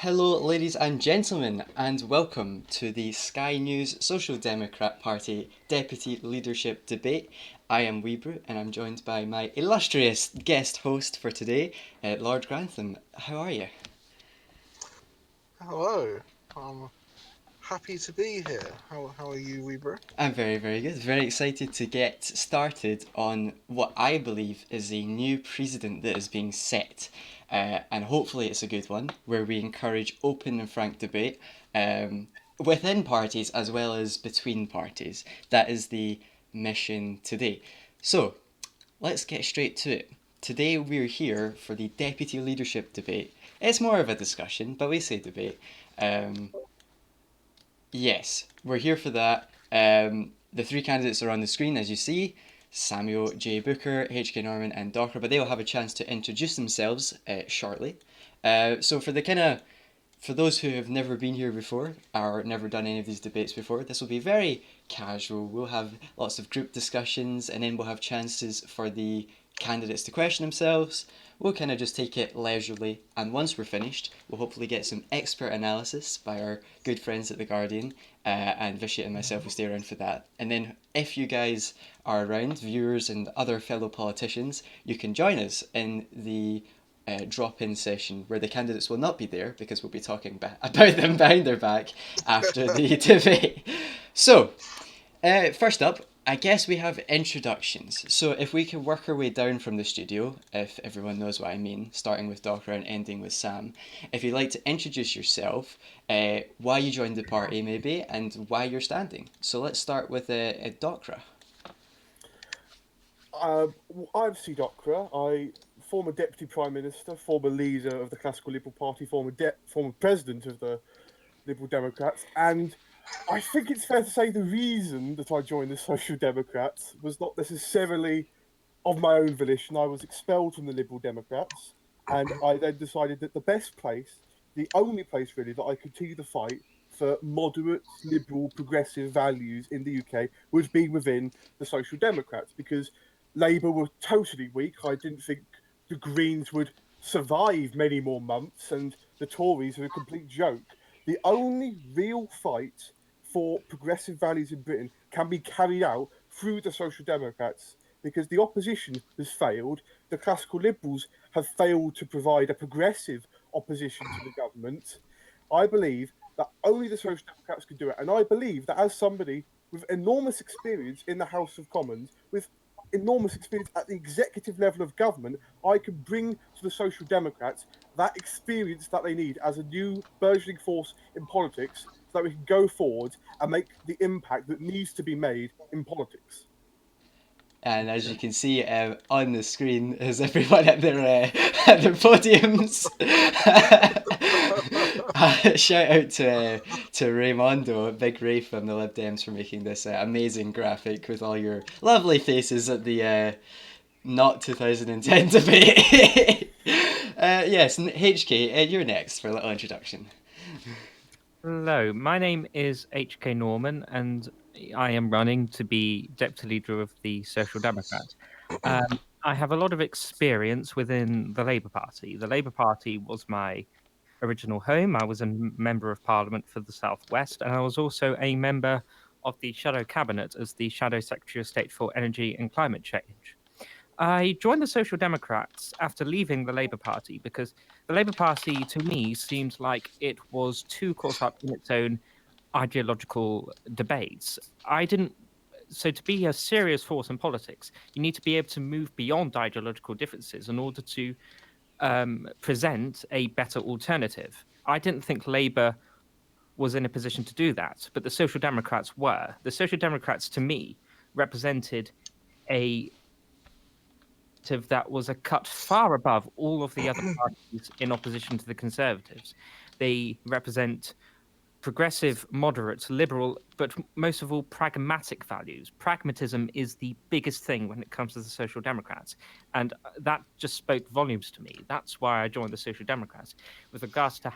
Hello, ladies and gentlemen, and welcome to the Sky News Social Democrat Party Deputy Leadership Debate. I am Weebru, and I'm joined by my illustrious guest host for today, Lord Grantham. How are you? Hello, I'm happy to be here. How are you, Weebru? I'm very, very good. Very excited to get started on what I believe is a new precedent that is being set. And hopefully it's a good one, where we encourage open and frank debate within parties as well as between parties. That is the mission today. So, let's get straight to it. Today we're here for the deputy leadership debate. It's more of a discussion, but we say debate. Um, Yes, we're here for that. The three candidates are on the screen, as you see: Samuel J. Booker, H.K. Norman, and Docker, but they will have a chance to introduce themselves shortly. So for those who have never been here before or never done any of these debates before, this will be very casual. We'll have lots of group discussions, and then we'll have chances for the candidates to question themselves. We'll kind of just take it leisurely, and once we're finished, we'll hopefully get some expert analysis by our good friends at The Guardian, and Vitiate and myself will stay around for that. And then, if you guys are around, viewers and other fellow politicians, you can join us in the drop-in session where the candidates will not be there because we'll be talking about them behind their back after the debate. So, first up, I guess we have introductions. So if we can work our way down from the studio, if everyone knows what I mean, starting with Docker and ending with Sam, if you'd like to introduce yourself, why you joined the party maybe, and why you're standing. So let's start with Docker. Uh, I'm Docra. Former Deputy Prime Minister, former leader of the Classical Liberal Party, former President of the Liberal Democrats, and I think it's fair to say the reason that I joined the Social Democrats was not necessarily of my own volition. I was expelled from the Liberal Democrats, and I then decided that the best place, the only place really that I could continue the fight for moderate, liberal, progressive values in the UK would be within the Social Democrats because Labour were totally weak. I didn't think the Greens would survive many more months, and the Tories are a complete joke. The only real fight for progressive values in Britain can be carried out through the Social Democrats because the opposition has failed. The classical liberals have failed to provide a progressive opposition to the government. I believe that only the Social Democrats can do it. And I believe that as somebody with enormous experience in the House of Commons, with enormous experience at the executive level of government, I can bring to the Social Democrats that experience that they need as a new burgeoning force in politics so that we can go forward and make the impact that needs to be made in politics. And as you can see on the screen is everyone at at their podiums. Shout out to Raymondo, Big Ray from the Lib Dems for making this amazing graphic with all your lovely faces at the not 2010 debate. Yes, HK, you're next for a little introduction. Hello, my name is H.K. Norman, and I am running to be deputy leader of the Social Democrats. I have a lot of experience within the Labour Party. The Labour Party was my original home. I was a member of Parliament for the Southwest, and I was also a member of the Shadow Cabinet as the Shadow Secretary of State for Energy and Climate Change. I joined the Social Democrats after leaving the Labour Party because the Labour Party, to me, seemed like it was too caught up in its own ideological debates. I didn't. So, to be a serious force in politics, you need to be able to move beyond ideological differences in order to present a better alternative. I didn't think Labour was in a position to do that, but the Social Democrats were. The Social Democrats, to me, represented a that was a cut far above all of the other parties in opposition to the Conservatives. They represent progressive, moderate, liberal, but most of all, pragmatic values. Pragmatism is the biggest thing when it comes to the Social Democrats. And that just spoke volumes to me. That's why I joined the Social Democrats. With regards to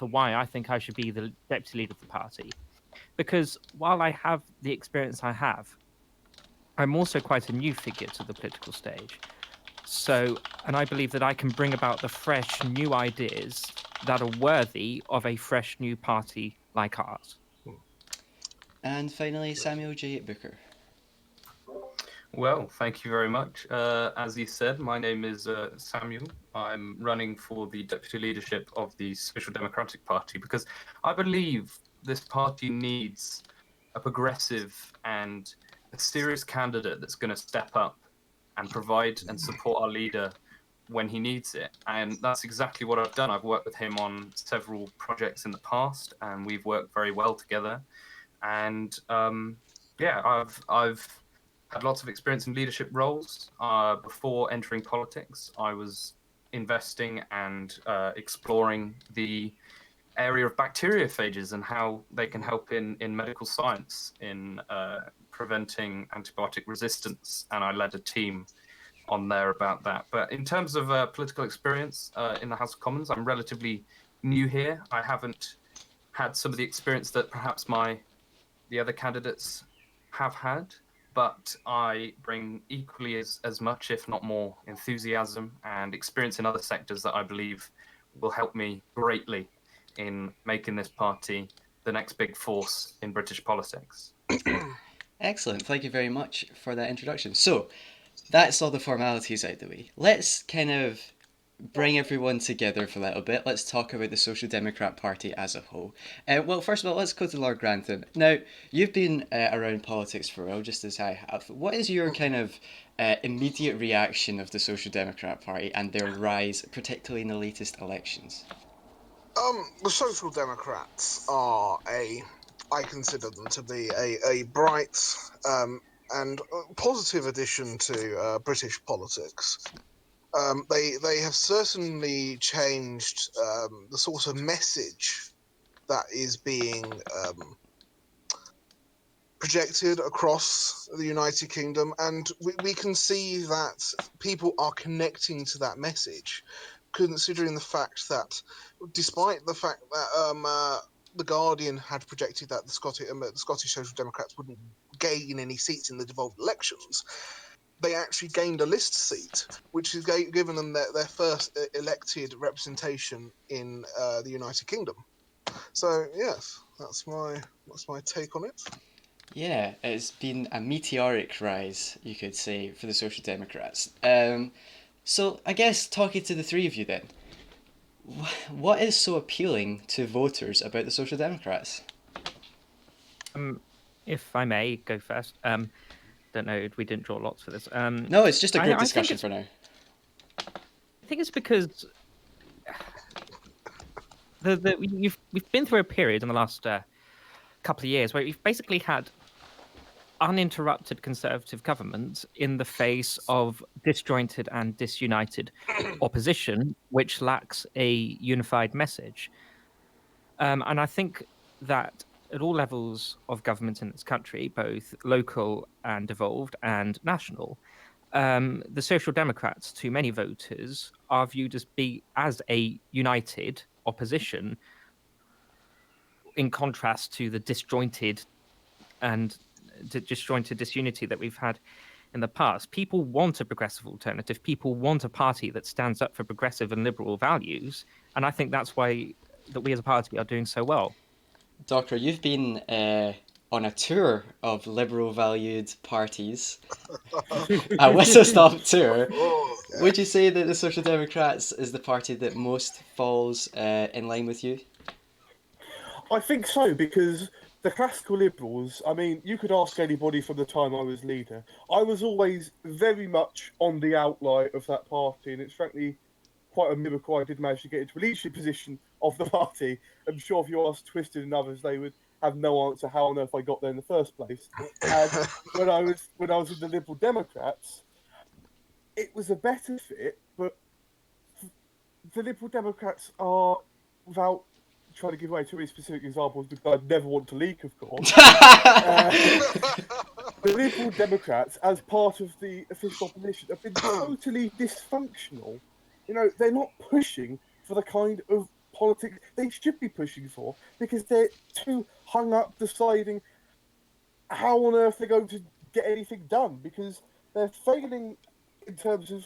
why I think I should be the deputy leader of the party. Because while I have the experience I have, I'm also quite a new figure to the political stage. So, and I believe that I can bring about the fresh, new ideas that are worthy of a fresh new party like ours. And finally, Samuel J. Booker. Well, thank you very much. As he said, my name is Samuel. I'm running for the deputy leadership of the Social Democratic Party because I believe this party needs a progressive and a serious candidate that's going to step up and provide and support our leader when he needs it. And that's exactly what I've done. I've worked with him on several projects in the past, and we've worked very well together. And yeah, I've had lots of experience in leadership roles. Before entering politics, I was investing and exploring the area of bacteriophages and how they can help in medical science in preventing antibiotic resistance. And I led a team on there about that. But in terms of political experience in the House of Commons, I'm relatively new here. I haven't had some of the experience that perhaps the other candidates have had, but I bring equally as much, if not more, enthusiasm and experience in other sectors that I believe will help me greatly in making this party the next big force in British politics. Excellent. Thank you very much for that introduction. So, that's all the formalities out the way. Let's kind of bring everyone together for a little bit. Let's talk about the Social Democrat Party as a whole. Well, first of all, let's go to Lord Grantham. Now, you've been around politics for a while, just as I have. What is your kind of immediate reaction of the Social Democrat Party and their rise, particularly in the latest elections? The Social Democrats are I consider them to be a bright and positive addition to British politics. They have certainly changed the sort of message that is being projected across the United Kingdom, and we can see that people are connecting to that message, considering the fact that, despite the fact that the Guardian had projected that the Scottish Social Democrats wouldn't gain any seats in the devolved elections, they actually gained a list seat, which has given them their first elected representation in the United Kingdom. So yes, that's my take on it. Yeah, it's been a meteoric rise, you could say, for the Social Democrats. So I guess talking to the three of you then, what is so appealing to voters about the Social Democrats? If I may go first, don't know, we didn't draw lots for this. No, it's just a group I think discussion for now. I think it's because we've been through a period in the last couple of years where we've basically had uninterrupted Conservative government in the face of disjointed and disunited opposition, which lacks a unified message. And I think that at all levels of government in this country, both local and devolved and national, the Social Democrats, to many voters, are viewed as a united opposition, in contrast to the disjointed disunity that we've had in the past. People want a progressive alternative. People want a party that stands up for progressive and liberal values, and I think that's why that we as a party are doing so well. Doctor, you've been on a tour of liberal valued parties, a whistle stop tour. Would you say that the Social Democrats is the party that most falls in line with you? I think so, because the classical liberals, I mean, you could ask anybody from the time I was leader. I was always very much on the outline of that party, and it's frankly quite a miracle I did manage to get into a leadership position of the party. I'm sure if you asked Twisted and others, they would have no answer how on earth I got there in the first place. And when I was in the Liberal Democrats, it was a better fit, but the Liberal Democrats are, without trying to give away too many specific examples, because I'd never want to leak, of course. The Liberal Democrats, as part of the official opposition, have been totally dysfunctional. You know, they're not pushing for the kind of politics they should be pushing for, because they're too hung up deciding how on earth they're going to get anything done, because they're failing in terms of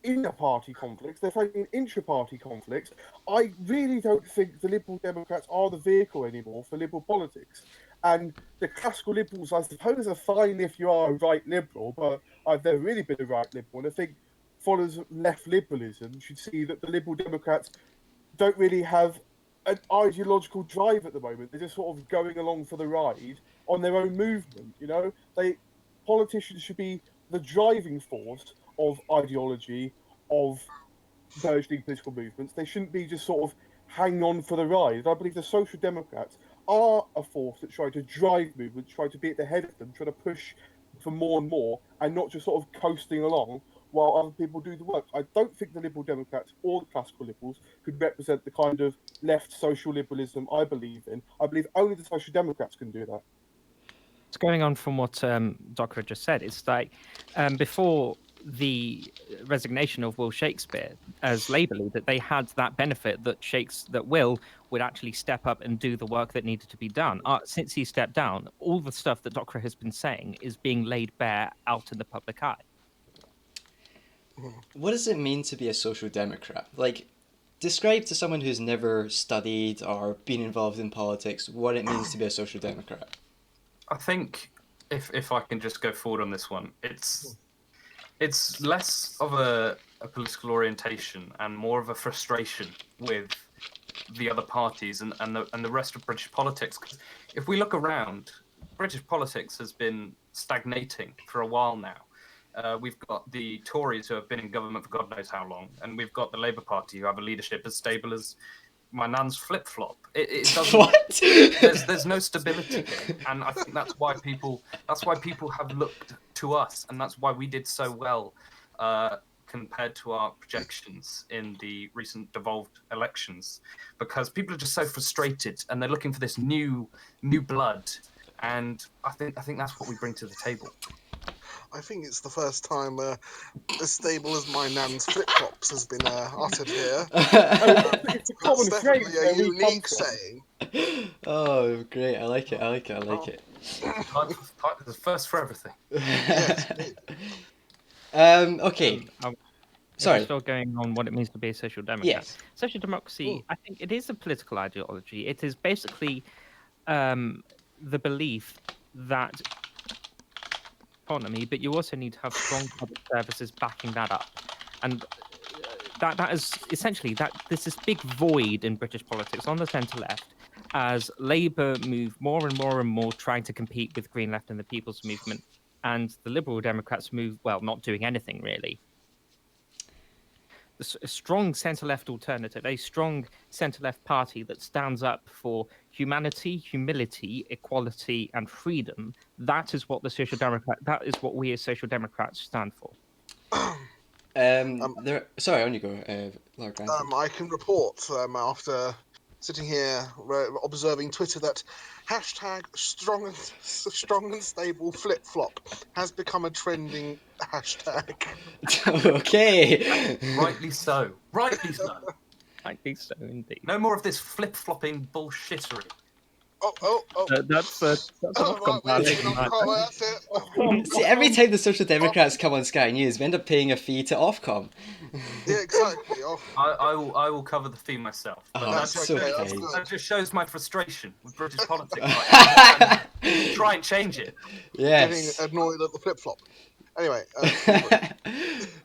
inter-party conflicts, they're fighting intra-party conflicts. I really don't think the Liberal Democrats are the vehicle anymore for liberal politics. And the classical liberals, I suppose, are fine if you are a right liberal, but I've never really been a right liberal. And I think followers of left liberalism should see that the Liberal Democrats don't really have an ideological drive at the moment. They're just sort of going along for the ride on their own movement. You know, politicians should be the driving force of ideology, of burgeoning political movements. They shouldn't be just sort of hanging on for the ride. I believe the Social Democrats are a force that try to drive movements, try to be at the head of them, try to push for more and more, and not just sort of coasting along while other people do the work. I don't think the Liberal Democrats or the classical liberals could represent the kind of left social liberalism I believe in. I believe only the Social Democrats can do that. It's going on from what Doctor just said. It's like before the resignation of Will Shakespeare as Labour leader, they had that benefit that Will would actually step up and do the work that needed to be done. Since he stepped down, all the stuff that Doctor has been saying is being laid bare out in the public eye. What does it mean to be a social democrat? Like, describe to someone who's never studied or been involved in politics what it means to be a social democrat. I think if I can just go forward on this one, it's less of a political orientation and more of a frustration with the other parties and the rest of British politics. 'Cause if we look around, British politics has been stagnating for a while now. We've got the Tories who have been in government for God knows how long, and we've got the Labour Party who have a leadership as stable as my nan's flip flop. It doesn't. What? There's no stability here, and I think that's why people have looked to us, and that's why we did so well compared to our projections in the recent devolved elections, because people are just so frustrated and they're looking for this new blood, and I think that's what we bring to the table. I think it's the first time as stable as my nan's flip-flops has been uttered here. It's a common That's phrase definitely a where we come unique from. saying. Oh, great. I like it. I like it. I like it. The first for everything. Yes, Okay. If Sorry. we're still going on what it means to be a social democrat. Yes. Social democracy, I think it is a political ideology. It is basically the belief that economy, but you also need to have strong public services backing that up. And that is essentially that there's this big void in British politics on the centre left as Labour move more and more and more trying to compete with Green Left and the People's Movement, and the Liberal Democrats move, well, not doing anything really. A strong centre-left alternative, a strong centre-left party that stands up for humanity, humility, equality, and freedom. That is what that is what we as Social Democrats stand for. Sorry, on you go, Lord Grantham. I can report after sitting here observing Twitter that hashtag strong and stable flip flop has become a trending hashtag. Okay. Rightly so. Rightly so. Rightly so, indeed. No more of this flip flopping bullshittery. Oh. That's an Ofcom Right, violation. that's it. See, every time the Social Democrats come on Sky News, we end up paying a fee to Ofcom. Yeah, exactly. I will cover the fee myself. But Oh, that's so okay, kind. that's that just shows my frustration with British politics. Try and change it. Yes. Getting annoyed at the flip flop. Anyway,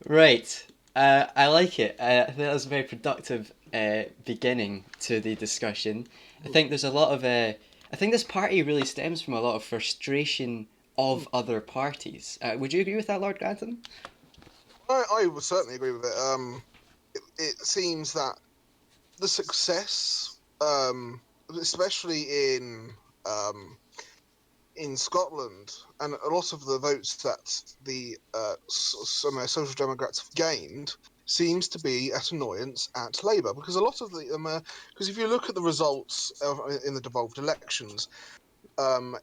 Right. I like it. I think that was a very productive beginning to the discussion. I think there's a lot of... I think this party really stems from a lot of frustration of other parties. Would you agree with that, Lord Grantham? I would certainly agree with it. It seems that the success, especially in Scotland, and a lot of the votes that the some Social Democrats have gained seems to be at annoyance at Labour, because a lot of the because if you look at the results in the devolved elections, a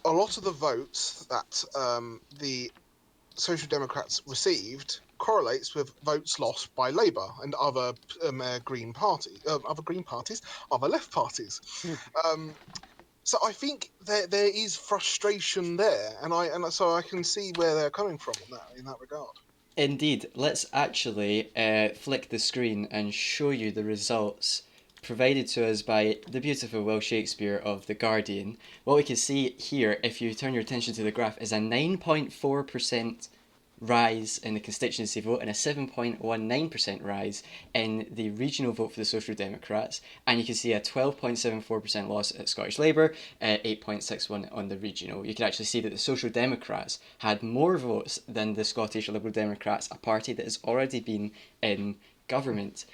lot of the votes that the Social Democrats received correlates with votes lost by Labour and other Green parties, other left parties. So I think there is frustration there, and so I can see where they're coming from in that regard. Indeed. Let's actually flick the screen and show you the results provided to us by the beautiful Will Shakespeare of The Guardian. What we can see here, if you turn your attention to the graph, is a 9.4% rise in the constituency vote and a 7.19% rise in the regional vote for the Social Democrats. And you can see a 12.74% loss at Scottish Labour, 8.61 on the regional. You can actually see that the Social Democrats had more votes than the Scottish Liberal Democrats, a party that has already been in government.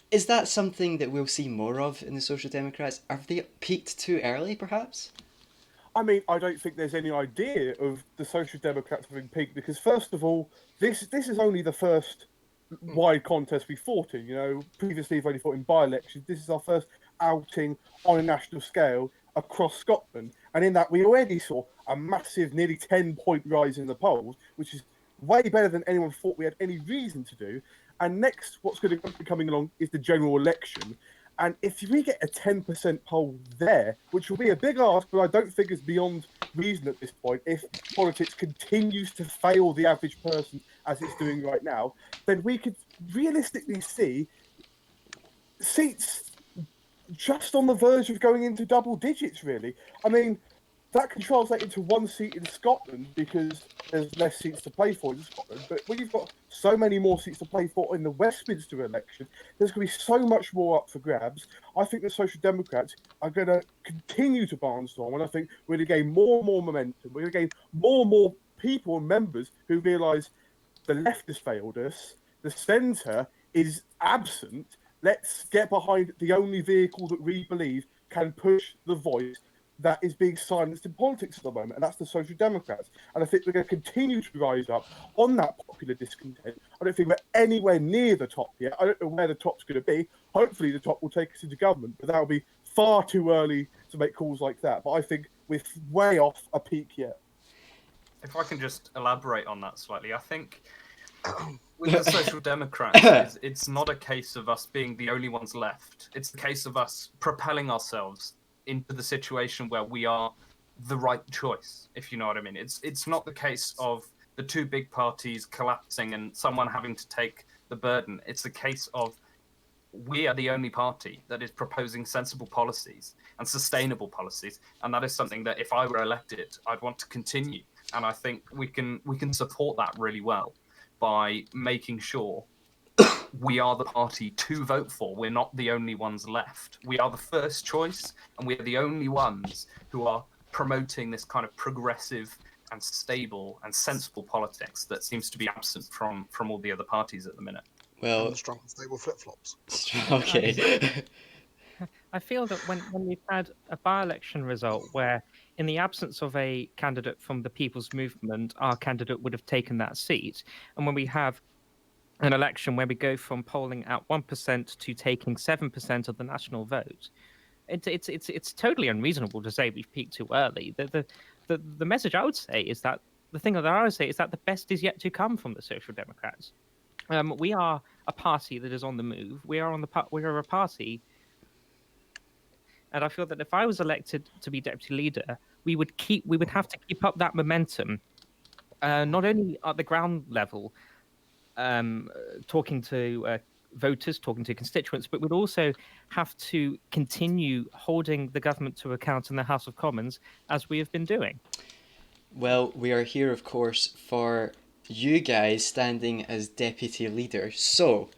Is that something that we'll see more of in the Social Democrats? Have they peaked too early, perhaps? I mean, I don't think there's any idea of the Social Democrats having peaked because, first of all, this is only the first wide contest we fought in. You know, previously we've only fought in by-elections. This is our first outing on a national scale across Scotland, and in that we already saw a massive, nearly 10-point rise in the polls, which is way better than anyone thought we had any reason to do. And next, what's going to be coming along is the general election. And if we get a 10% poll there, which will be a big ask, but I don't think it's beyond reason at this point, if politics continues to fail the average person as it's doing right now, then we could realistically see seats just on the verge of going into double digits, really. I mean, that can translate into one seat in Scotland because there's less seats to play for in Scotland. But when you've got so many more seats to play for in the Westminster election, there's going to be so much more up for grabs. I think the Social Democrats are going to continue to barnstorm, and I think we're going to gain more and more momentum. We're going to gain more and more people and members who realise the left has failed us, the centre is absent. Let's get behind the only vehicle that we believe can push the voice that is being silenced in politics at the moment, and that's the Social Democrats. And I think we're going to continue to rise up on that popular discontent. I don't think we're anywhere near the top yet. I don't know where the top's going to be. Hopefully the top will take us into government, but that'll be far too early to make calls like that. But I think we're way off a peak yet. If I can just elaborate on that slightly, I think with the Social Democrats, it's not a case of us being the only ones left. It's a case of us propelling ourselves into the situation where we are the right choice, if you know what I mean. It's not the case of the two big parties collapsing and someone having to take the burden. It's the case of we are the only party that is proposing sensible policies and sustainable policies, and that is something that if I were elected, I'd want to continue. And I think we can support that really well by making sure we are the party to vote for. We're not the only ones left. We are the first choice, and we are the only ones who are promoting this kind of progressive and stable and sensible politics that seems to be absent from all the other parties at the minute. Well, And the strong and stable flip-flops. okay. I feel that when we've had a by-election result where, in the absence of a candidate from the People's Movement, our candidate would have taken that seat, and when we have an election where we go from polling at 1% to taking 7% of the national vote, it's totally unreasonable to say we've peaked too early. The message I would say is that the thing that I would say is that the best is yet to come from the Social Democrats. We are a party that is on the move. We are a party. And I feel that if I was elected to be deputy leader, we would have to keep up that momentum, not only at the ground level, talking to voters, talking to constituents, but would also have to continue holding the government to account in the House of Commons as we have been doing. Well, we are here, of course, for you guys standing as deputy leader. So,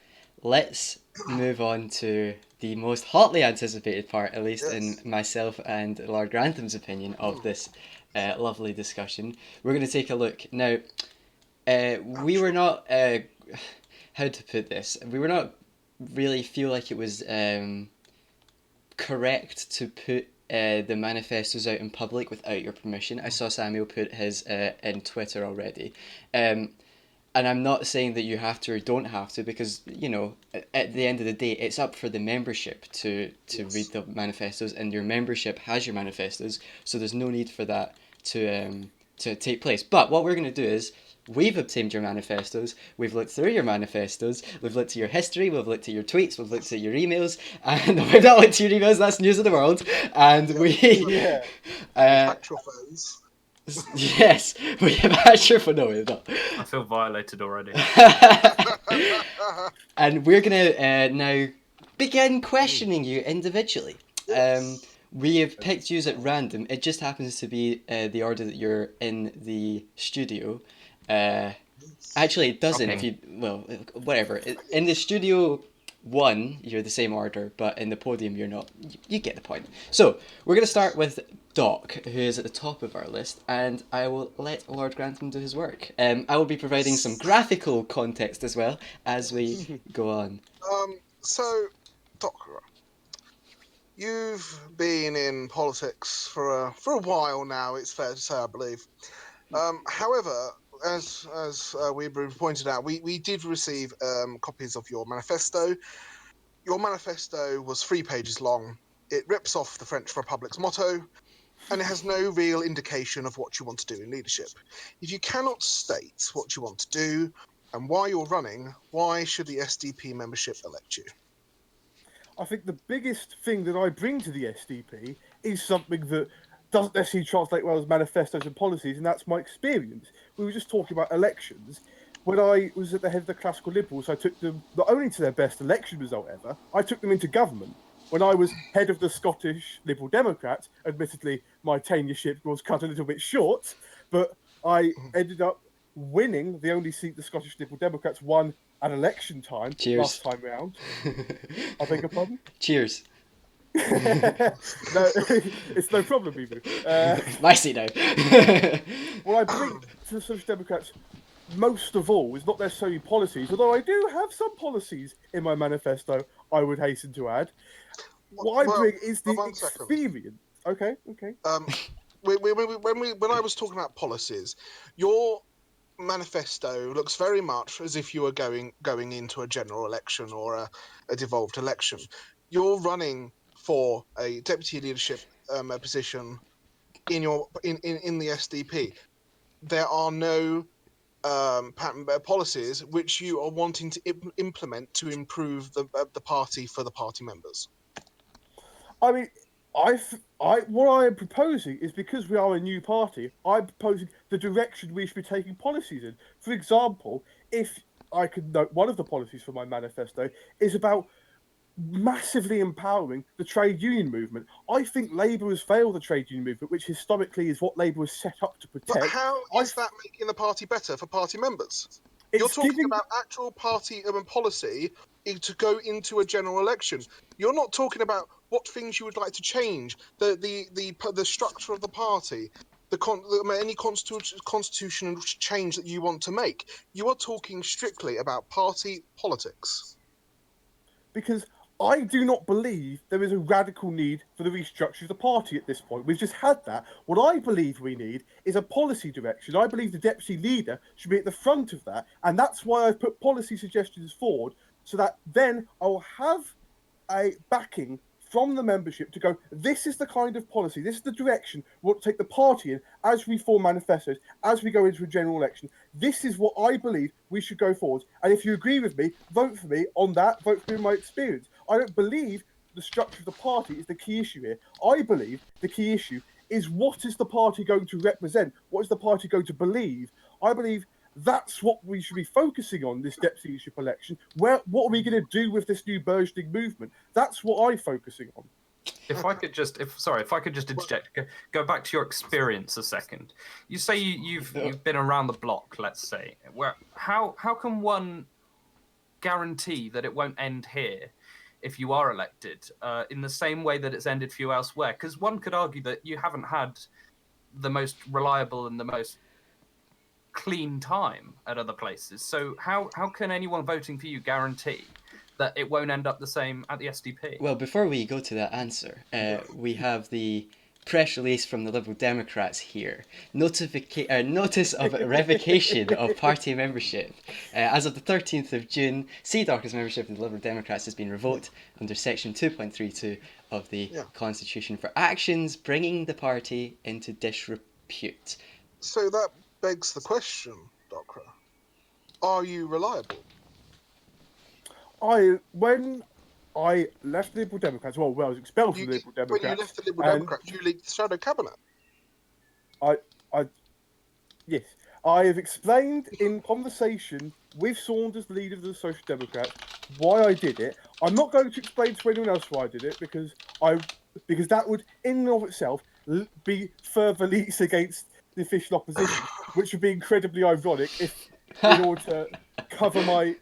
let's move on to the most hotly anticipated part, at least in myself and Lord Grantham's opinion, of this lovely discussion. We're going to take a look. Now, we were not, how to put this, we were not really feel like it was correct to put the manifestos out in public without your permission. I saw Samuel put his in Twitter already. And I'm not saying that you have to or don't have to, because, you know, at the end of the day, it's up for the membership to read the manifestos, and your membership has your manifestos, so there's no need for that to take place. But what we're going to do is, we've obtained your manifestos, we've looked through your manifestos, we've looked at your history, we've looked at your tweets, we've looked at your emails, and we've not looked at your emails, that's news of the world, and we... Factual phones. Yes, we have actually for no, we're not. I feel violated already. And we're gonna now begin questioning you individually. Yes. We have picked you at random. It just happens to be the order that you're in the studio. Actually, it doesn't. Okay. If you whatever. In the studio one, you're the same order, but in the podium, you're not. You get the point. So we're gonna start with Doc, who is at the top of our list, and I will let Lord Grantham do his work. I will be providing some graphical context as well as we go on. So, Docra, you've been in politics for a while now. It's fair to say, I believe. However, as Weebru pointed out, we did receive copies of your manifesto. Your manifesto was 3 pages long. It rips off the French Republic's motto, and it has no real indication of what you want to do in leadership. If you cannot state what you want to do and why you're running, why should the SDP membership elect you? I think the biggest thing that I bring to the SDP is something that doesn't necessarily translate well as manifestos and policies, and that's my experience. We were just talking about elections. When I was at the head of the classical liberals, I took them not only to their best election result ever, I took them into government. When I was head of the Scottish Liberal Democrats, admittedly my tenureship was cut a little bit short, but I ended up winning the only seat the Scottish Liberal Democrats won at election time Cheers. last time round. I beg your pardon? Cheers. No, it's no problem, Weebru. My seat now. What I bring to the Social Democrats most of all is not necessarily policies, although I do have some policies in my manifesto, I would hasten to add. What I bring is the 1 second. experience. Okay. When I was talking about policies, your manifesto looks very much as if you were going into a general election or a devolved election. You're running for a deputy leadership position in the SDP. There are no policies which you are wanting to implement to improve the party for the party members. I mean, what I am proposing is, because we are a new party, I'm proposing the direction we should be taking policies in. For example, if I could note, one of the policies for my manifesto is about massively empowering the trade union movement. I think Labour has failed the trade union movement, which historically is what Labour was set up to protect. But how is that making the party better for party members? You're talking about actual party policy to go into a general election. You're not talking about what things you would like to change, the structure of the party, any constitutional change that you want to make. You are talking strictly about party politics. Because I do not believe there is a radical need for the restructure of the party at this point. We've just had that. What I believe we need is a policy direction. I believe the deputy leader should be at the front of that, and that's why I've put policy suggestions forward, so that then I'll have a backing from the membership to go, this is the kind of policy, this is the direction we want to take the party in as we form manifestos, as we go into a general election. This is what I believe we should go forward. And if you agree with me, vote for me on that, vote for me in my experience. I don't believe the structure of the party is the key issue here. I believe the key issue is, what is the party going to represent? What is the party going to believe? I believe that's what we should be focusing on this deputy leadership election. What are we going to do with this new burgeoning movement? That's what I'm focusing on. If I could just interject, go back to your experience a second. You say you've been around the block, let's say. How can one guarantee that it won't end here if you are elected in the same way that it's ended for you elsewhere? Because one could argue that you haven't had the most reliable and the most clean time at other places. So how can anyone voting for you guarantee that it won't end up the same at the SDP? Well, before we go to that answer, we have the press release from the Liberal Democrats here. Notice of revocation of party membership. As of the 13th of June, C. Darker's membership of the Liberal Democrats has been revoked under Section 2.32 of the Constitution for actions bringing the party into disrepute. So that begs the question, Docra. Are you reliable? When I left the Liberal Democrats, when I was expelled from the Liberal Democrats. When you left the Liberal Democrats, you leaked the shadow cabinet. I Yes, I have explained in conversation with Saunders, the leader of the Social Democrats, why I did it. I'm not going to explain to anyone else why I did it because that would, in and of itself, be further leaks against the official opposition, which would be incredibly ironic if, in order to cover my,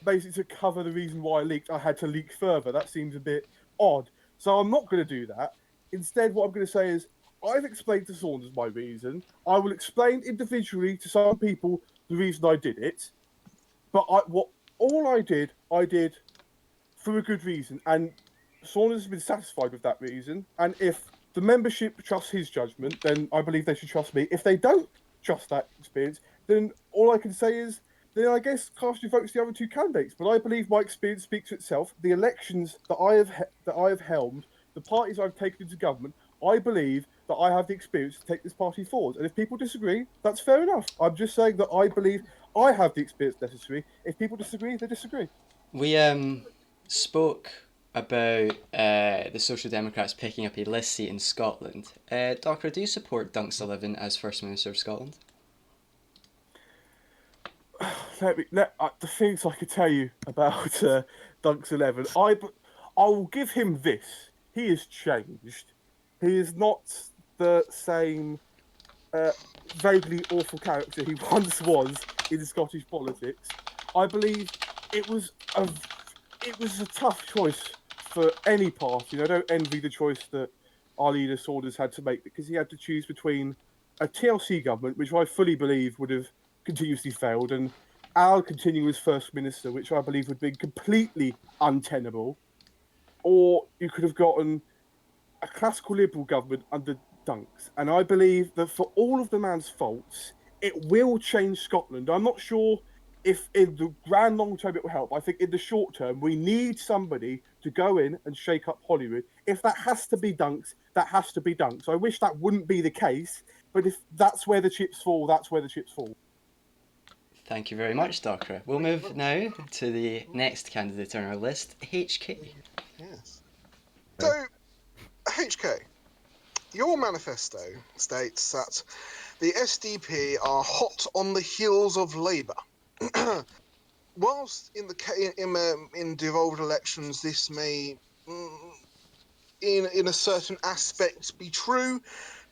basically to cover the reason why I leaked, I had to leak further. That seems a bit odd. So I'm not going to do that. Instead, what I'm going to say is, I've explained to Saunders my reason. I will explain individually to some people the reason I did it. But all I did for a good reason, and Saunders has been satisfied with that reason. And if the membership trusts his judgment, then I believe they should trust me. If they don't trust that experience, then all I can say is, then I guess cast your votes for the other two candidates. But I believe my experience speaks for itself. The elections that I have helmed, the parties I've taken into government, I believe that I have the experience to take this party forward. And if people disagree, that's fair enough. I'm just saying that I believe I have the experience necessary. If people disagree, they disagree. We spoke about the Social Democrats picking up a list seat in Scotland. Docker, do you support Dunk Sullivan as First Minister of Scotland? The things I could tell you about Dunk's 11. I will give him this. He has changed. He is not the same vaguely awful character he once was in Scottish politics. I believe it was a tough choice for any party. And I don't envy the choice that our leader Saunders had to make, because he had to choose between a TLC government, which I fully believe would have continuously failed, and our continuous First Minister, which I believe would have been completely untenable, or you could have gotten a classical Liberal government under Dunks. And I believe that for all of the man's faults, it will change Scotland. I'm not sure if in the grand long term it will help. I think in the short term, we need somebody to go in and shake up Hollywood. If that has to be Dunks, that has to be Dunks. I wish that wouldn't be the case, but if that's where the chips fall, that's where the chips fall. Thank you very much, Docker. We'll move now to the next candidate on our list, HK. Yes. So, HK, your manifesto states that the SDP are hot on the heels of Labour. Whilst in devolved elections, this may, in a certain aspect, be true.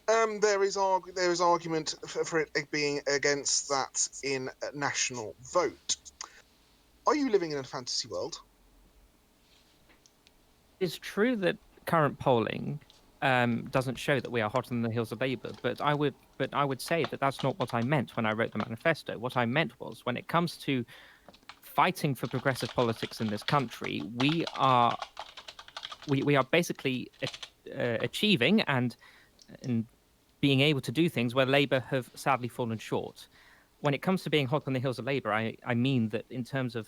There is argument for it being against that in a national vote. Are you living in a fantasy world? It's true that current polling doesn't show that we are hot on the heels of Labour, but I would say that that's not what I meant when I wrote the manifesto. What I meant was, when it comes to fighting for progressive politics in this country, we are basically achieving and being able to do things where Labour have sadly fallen short. When it comes to being hot on the heels of Labour, I mean that in terms of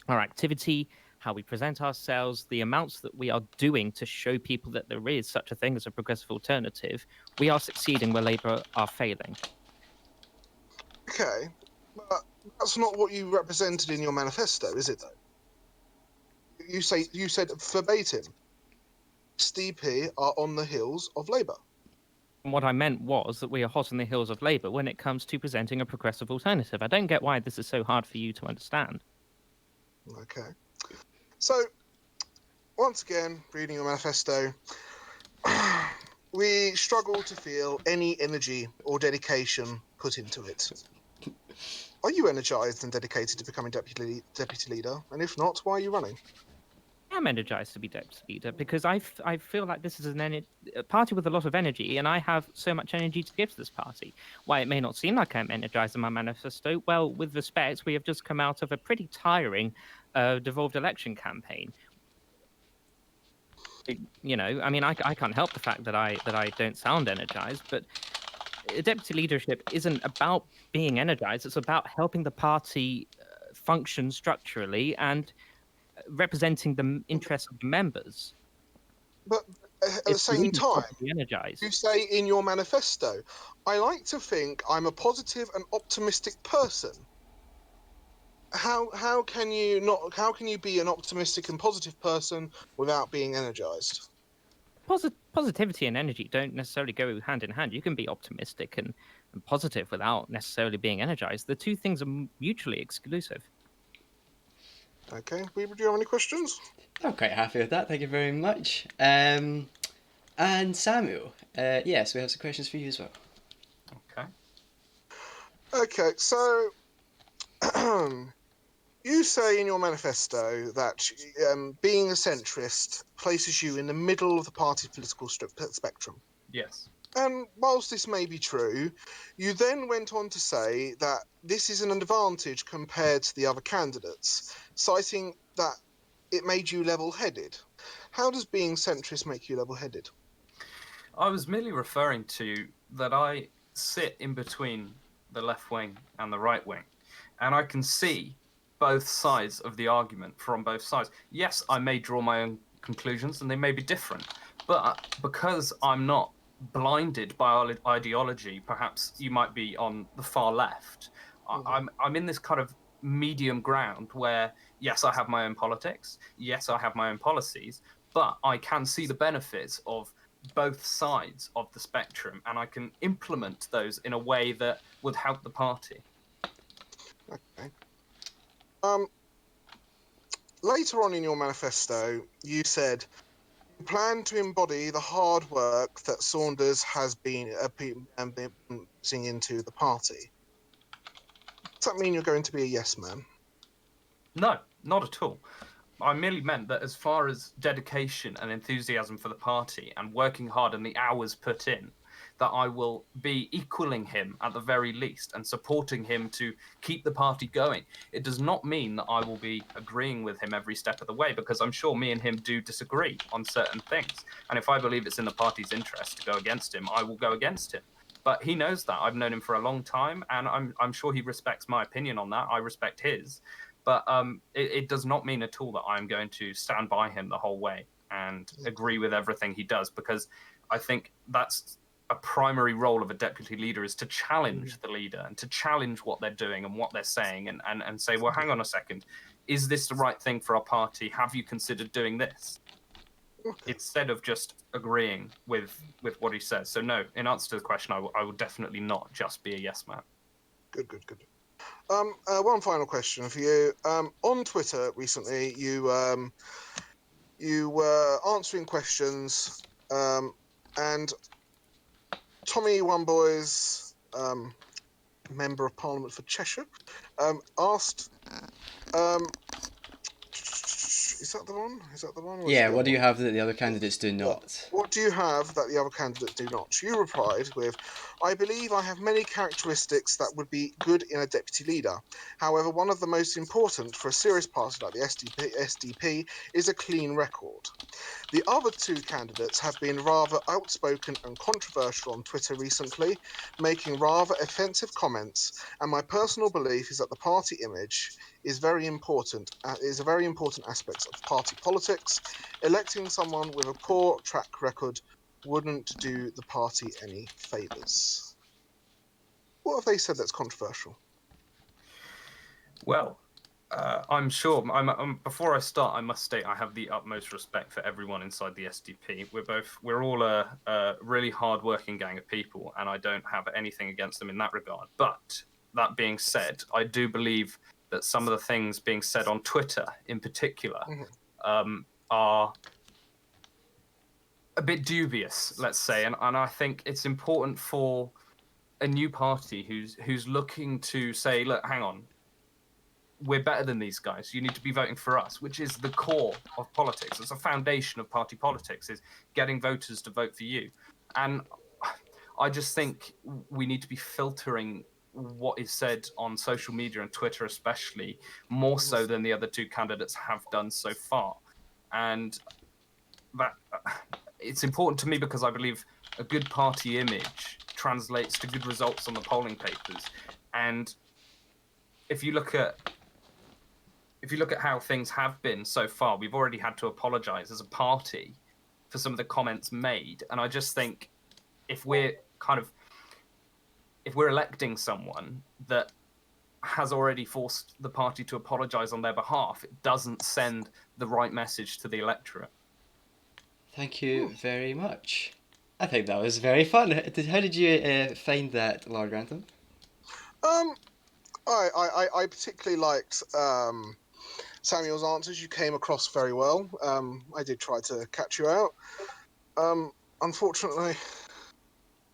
our activity, how we present ourselves, the amounts that we are doing to show people that there is such a thing as a progressive alternative, we are succeeding where Labour are failing. Okay, but that's not what you represented in your manifesto, is it? Though you said verbatim, SDP are on the heels of Labour. And what I meant was that we are hot on the heels of Labour when it comes to presenting a progressive alternative. I don't get why this is so hard for you to understand. Okay. So, once again, reading your manifesto, we struggle to feel any energy or dedication put into it. Are you energised and dedicated to becoming deputy leader? And if not, why are you running? I'm energized to be deputy leader because I feel like this is a party with a lot of energy, and I have so much energy to give to this party. Why it may not seem like I'm energized in my manifesto, well, with respect, we have just come out of a pretty tiring devolved election campaign. You know, I mean, I can't help the fact that I don't sound energized, but deputy leadership isn't about being energized. It's about helping the party function structurally and representing the interests of the members. But at the same time, you say in your manifesto, I like to think I'm a positive and optimistic person. How can you be an optimistic and positive person without being energized? positivity and energy don't necessarily go hand in hand. You can be optimistic and positive without necessarily being energized. The two things are mutually exclusive. Okay, Weebru, do you have any questions? I'm quite happy with that. Thank you very much. And Samuel, yes, we have some questions for you as well. Okay. Okay, so you say in your manifesto that being a centrist places you in the middle of the party's political spectrum. Yes. And whilst this may be true, you then went on to say that this is an advantage compared to the other candidates, citing that it made you level-headed. How does being centrist make you level-headed? I was merely referring to that I sit in between the left wing and the right wing, and I can see both sides of the argument from both sides. Yes, I may draw my own conclusions and they may be different, but because I'm not blinded by ideology, perhaps you might be on the far left. I'm in this kind of medium ground where, yes, I have my own politics, yes, I have my own policies, but I can see the benefits of both sides of the spectrum, and I can implement those in a way that would help the party. Okay. Later on in your manifesto, you said you plan to embody the hard work that Saunders has been putting into the party. Does that mean you're going to be a yes man? No, not at all. I merely meant that as far as dedication and enthusiasm for the party and working hard and the hours put in, that I will be equaling him at the very least and supporting him to keep the party going. It does not mean that I will be agreeing with him every step of the way, because I'm sure me and him do disagree on certain things. And if I believe it's in the party's interest to go against him, I will go against him. But he knows that. I've known him for a long time, and I'm sure he respects my opinion on that. I respect his. But it does not mean at all that I'm going to stand by him the whole way and agree with everything he does, because I think that's a primary role of a deputy leader, is to challenge the leader and to challenge what they're doing and what they're saying, and say, well, hang on a second, is this the right thing for our party? Have you considered doing this? Okay. Instead of just agreeing with what he says. So no, in answer to the question, I will definitely not just be a yes man. Good. One final question for you. On Twitter recently, you were answering questions, and Tommy One Boys, member of Parliament for Cheshire, asked, "Is that the one? Is that the one?" Yeah, what do you have that the other candidates do not? What do you have that the other candidates do not? You replied with, "I believe I have many characteristics that would be good in a deputy leader. However, one of the most important for a serious party like the SDP is a clean record. The other two candidates have been rather outspoken and controversial on Twitter recently, making rather offensive comments, and my personal belief is that the party image is a very important aspect of party politics. Electing someone with a poor track record wouldn't do the party any favours." What have they said that's controversial? Well, I'm sure. Before I start, I must state I have the utmost respect for everyone inside the SDP. We're all a really hard-working gang of people, and I don't have anything against them in that regard. But that being said, I do believe that some of the things being said on Twitter, in particular, are a bit dubious, let's say. And I think it's important for a new party who's looking to say, look, hang on, we're better than these guys. You need to be voting for us, which is the core of politics. It's a foundation of party politics, is getting voters to vote for you. And I just think we need to be filtering what is said on social media and Twitter especially, more so than the other two candidates have done so far. And that it's important to me because I believe a good party image translates to good results on the polling papers. And if you look at how things have been so far, we've already had to apologize as a party for some of the comments made. And I just think if we're electing someone that has already forced the party to apologize on their behalf, it doesn't send the right message to the electorate. Thank you very much. I think that was very fun. How did you find that, Lord Grantham? Um, I particularly liked Samuel's answers. You came across very well. I did try to catch you out. Unfortunately,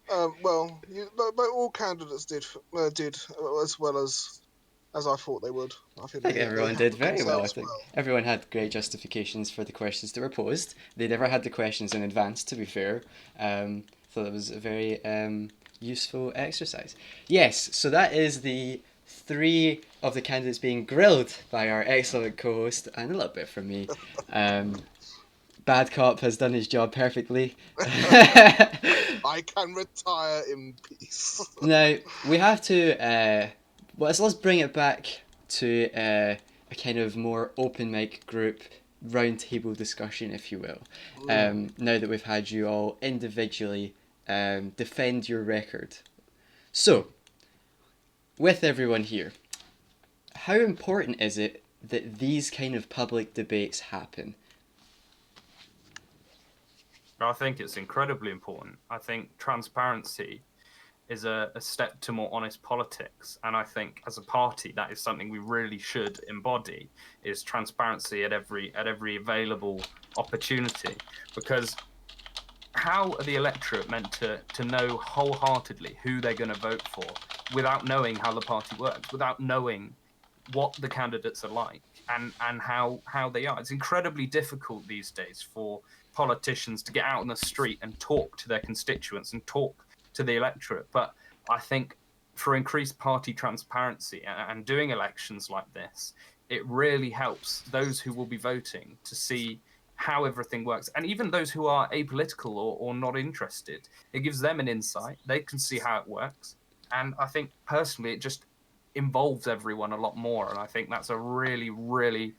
but all candidates did as well as I thought they would. I think I think they everyone did handled very well. I themselves think well. everyone had great justifications for the questions that were posed. They never had the questions in advance, to be fair. So it was a very useful exercise. Yes, so that is the three of the candidates being grilled by our excellent co-host and a little bit from me. Bad Cop has done his job perfectly. I can retire in peace. Now we have to. Let's bring it back to a kind of more open mic group round table discussion, if you will. Now that we've had you all individually defend your record, so with everyone here, how important is it that these kind of public debates happen? I think it's incredibly important. I think transparency is a step to more honest politics, and I think as a party that is something we really should embody, is transparency at every available opportunity. Because how are the electorate meant to know wholeheartedly who they're going to vote for without knowing how the party works, without knowing what the candidates are like and how they are? It's incredibly difficult these days for politicians to get out on the street and talk to their constituents and talk to the electorate. But I think for increased party transparency and doing elections like this, it really helps those who will be voting to see how everything works. And even those who are apolitical or not interested, it gives them an insight. They can see how it works. And I think personally, it just involves everyone a lot more. And I think that's a really, really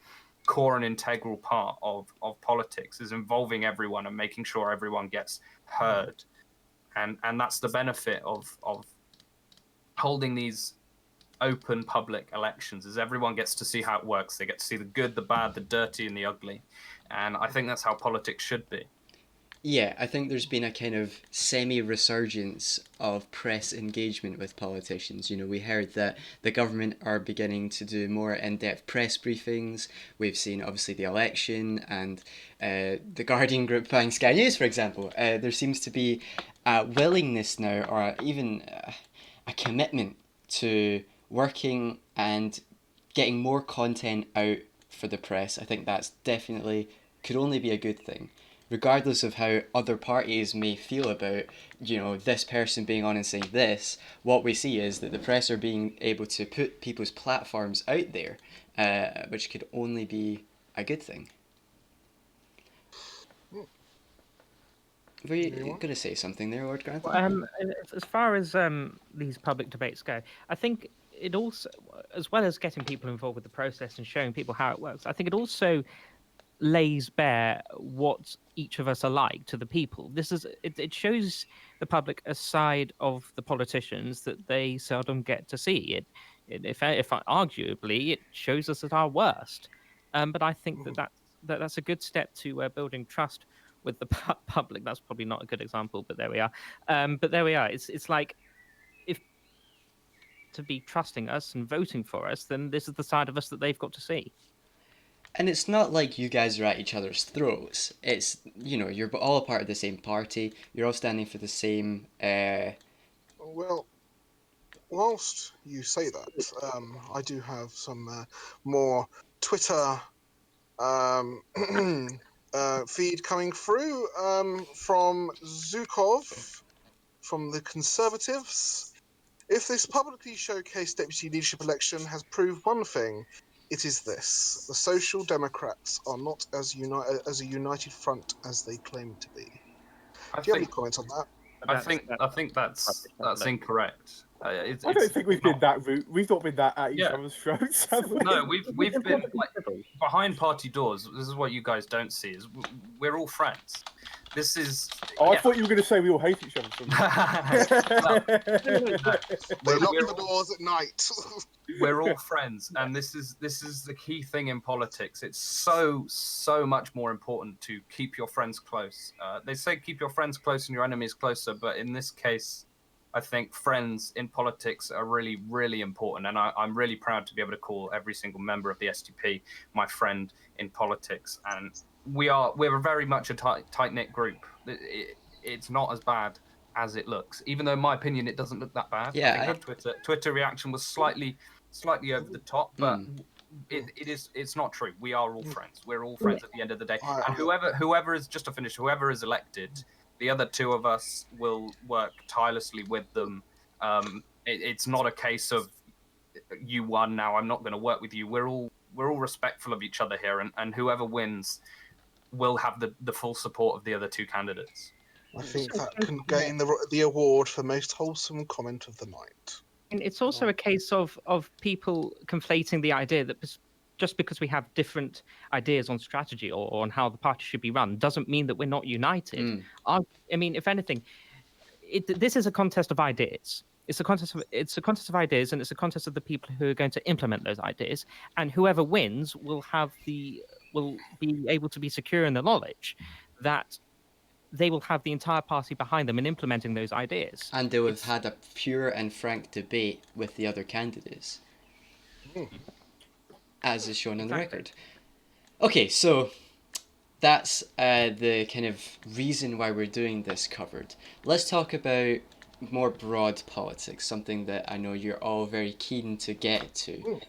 core and integral part of politics, is involving everyone and making sure everyone gets heard. And that's the benefit of holding these open public elections, is everyone gets to see how it works. They get to see the good, the bad, the dirty, and the ugly. And I think that's how politics should be. Yeah, I think there's been a kind of semi-resurgence of press engagement with politicians. You know, we heard that the government are beginning to do more in-depth press briefings. We've seen, obviously, the election and the Guardian group buying Sky News, for example. There seems to be a willingness now, or even a commitment to working and getting more content out for the press. I think that's definitely could only be a good thing, regardless of how other parties may feel about, you know, this person being on and saying this. What we see is that the press are being able to put people's platforms out there, which could only be a good thing. Were you going to say something there, Lord Grantham? As far as these public debates go, I think it also, as well as getting people involved with the process and showing people how it works, I think it also lays bare what each of us are like to the people. It shows the public a side of the politicians that they seldom get to see. If arguably, it shows us at our worst. But I think that's a good step to building trust with the public. That's probably not a good example, but there we are. But there we are. It's like, if to be trusting us and voting for us, then this is the side of us that they've got to see. And it's not like you guys are at each other's throats. It's, you know, you're all a part of the same party. You're all standing for the same. Well, whilst you say that, I do have some more Twitter feed coming through from Zukov from the Conservatives. If this publicly showcased deputy leadership election has proved one thing, it is this: the Social Democrats are not as a united front as they claim to be. I Do you have any think comments on that? I think that's incorrect. I don't think we've been that route. We've not been that at each Yeah. other's throats, have we? No, we've been like behind party doors. This is what you guys don't see, is we're all friends. This is. Oh, I yeah. thought you were going to say we all hate each other. Well, They knock we're on the doors at night. we're all friends, and this is the key thing in politics. It's so much more important to keep your friends close. They say keep your friends close and your enemies closer, but in this case, I think friends in politics are really, really important, and I'm really proud to be able to call every single member of the SDP my friend in politics. And we're very much a tight knit group. It's not as bad as it looks, even though in my opinion it doesn't look that bad. Yeah, I think that Twitter reaction was slightly over the top, but it's not true. We are all friends. We're all friends at the end of the day. And whoever is, just to finish, whoever is elected, the other two of us will work tirelessly with them. It's not a case of you won, now I'm not going to work with you. We're all respectful of each other here, and whoever wins will have the full support of the other two candidates. I think that can gain the award for most wholesome comment of the night. And it's also a case of people conflating the idea that just because we have different ideas on strategy or on how the party should be run doesn't mean that we're not united. I mean, if anything, this is a contest of ideas. It's a contest of ideas, and it's a contest of the people who are going to implement those ideas. And whoever wins will be able to be secure in the knowledge that they will have the entire party behind them in implementing those ideas. And they will have had a pure and frank debate with the other candidates, as is shown on the record. Okay, so that's the kind of reason why we're doing this covered. Let's talk about more broad politics, something that I know you're all very keen to get to.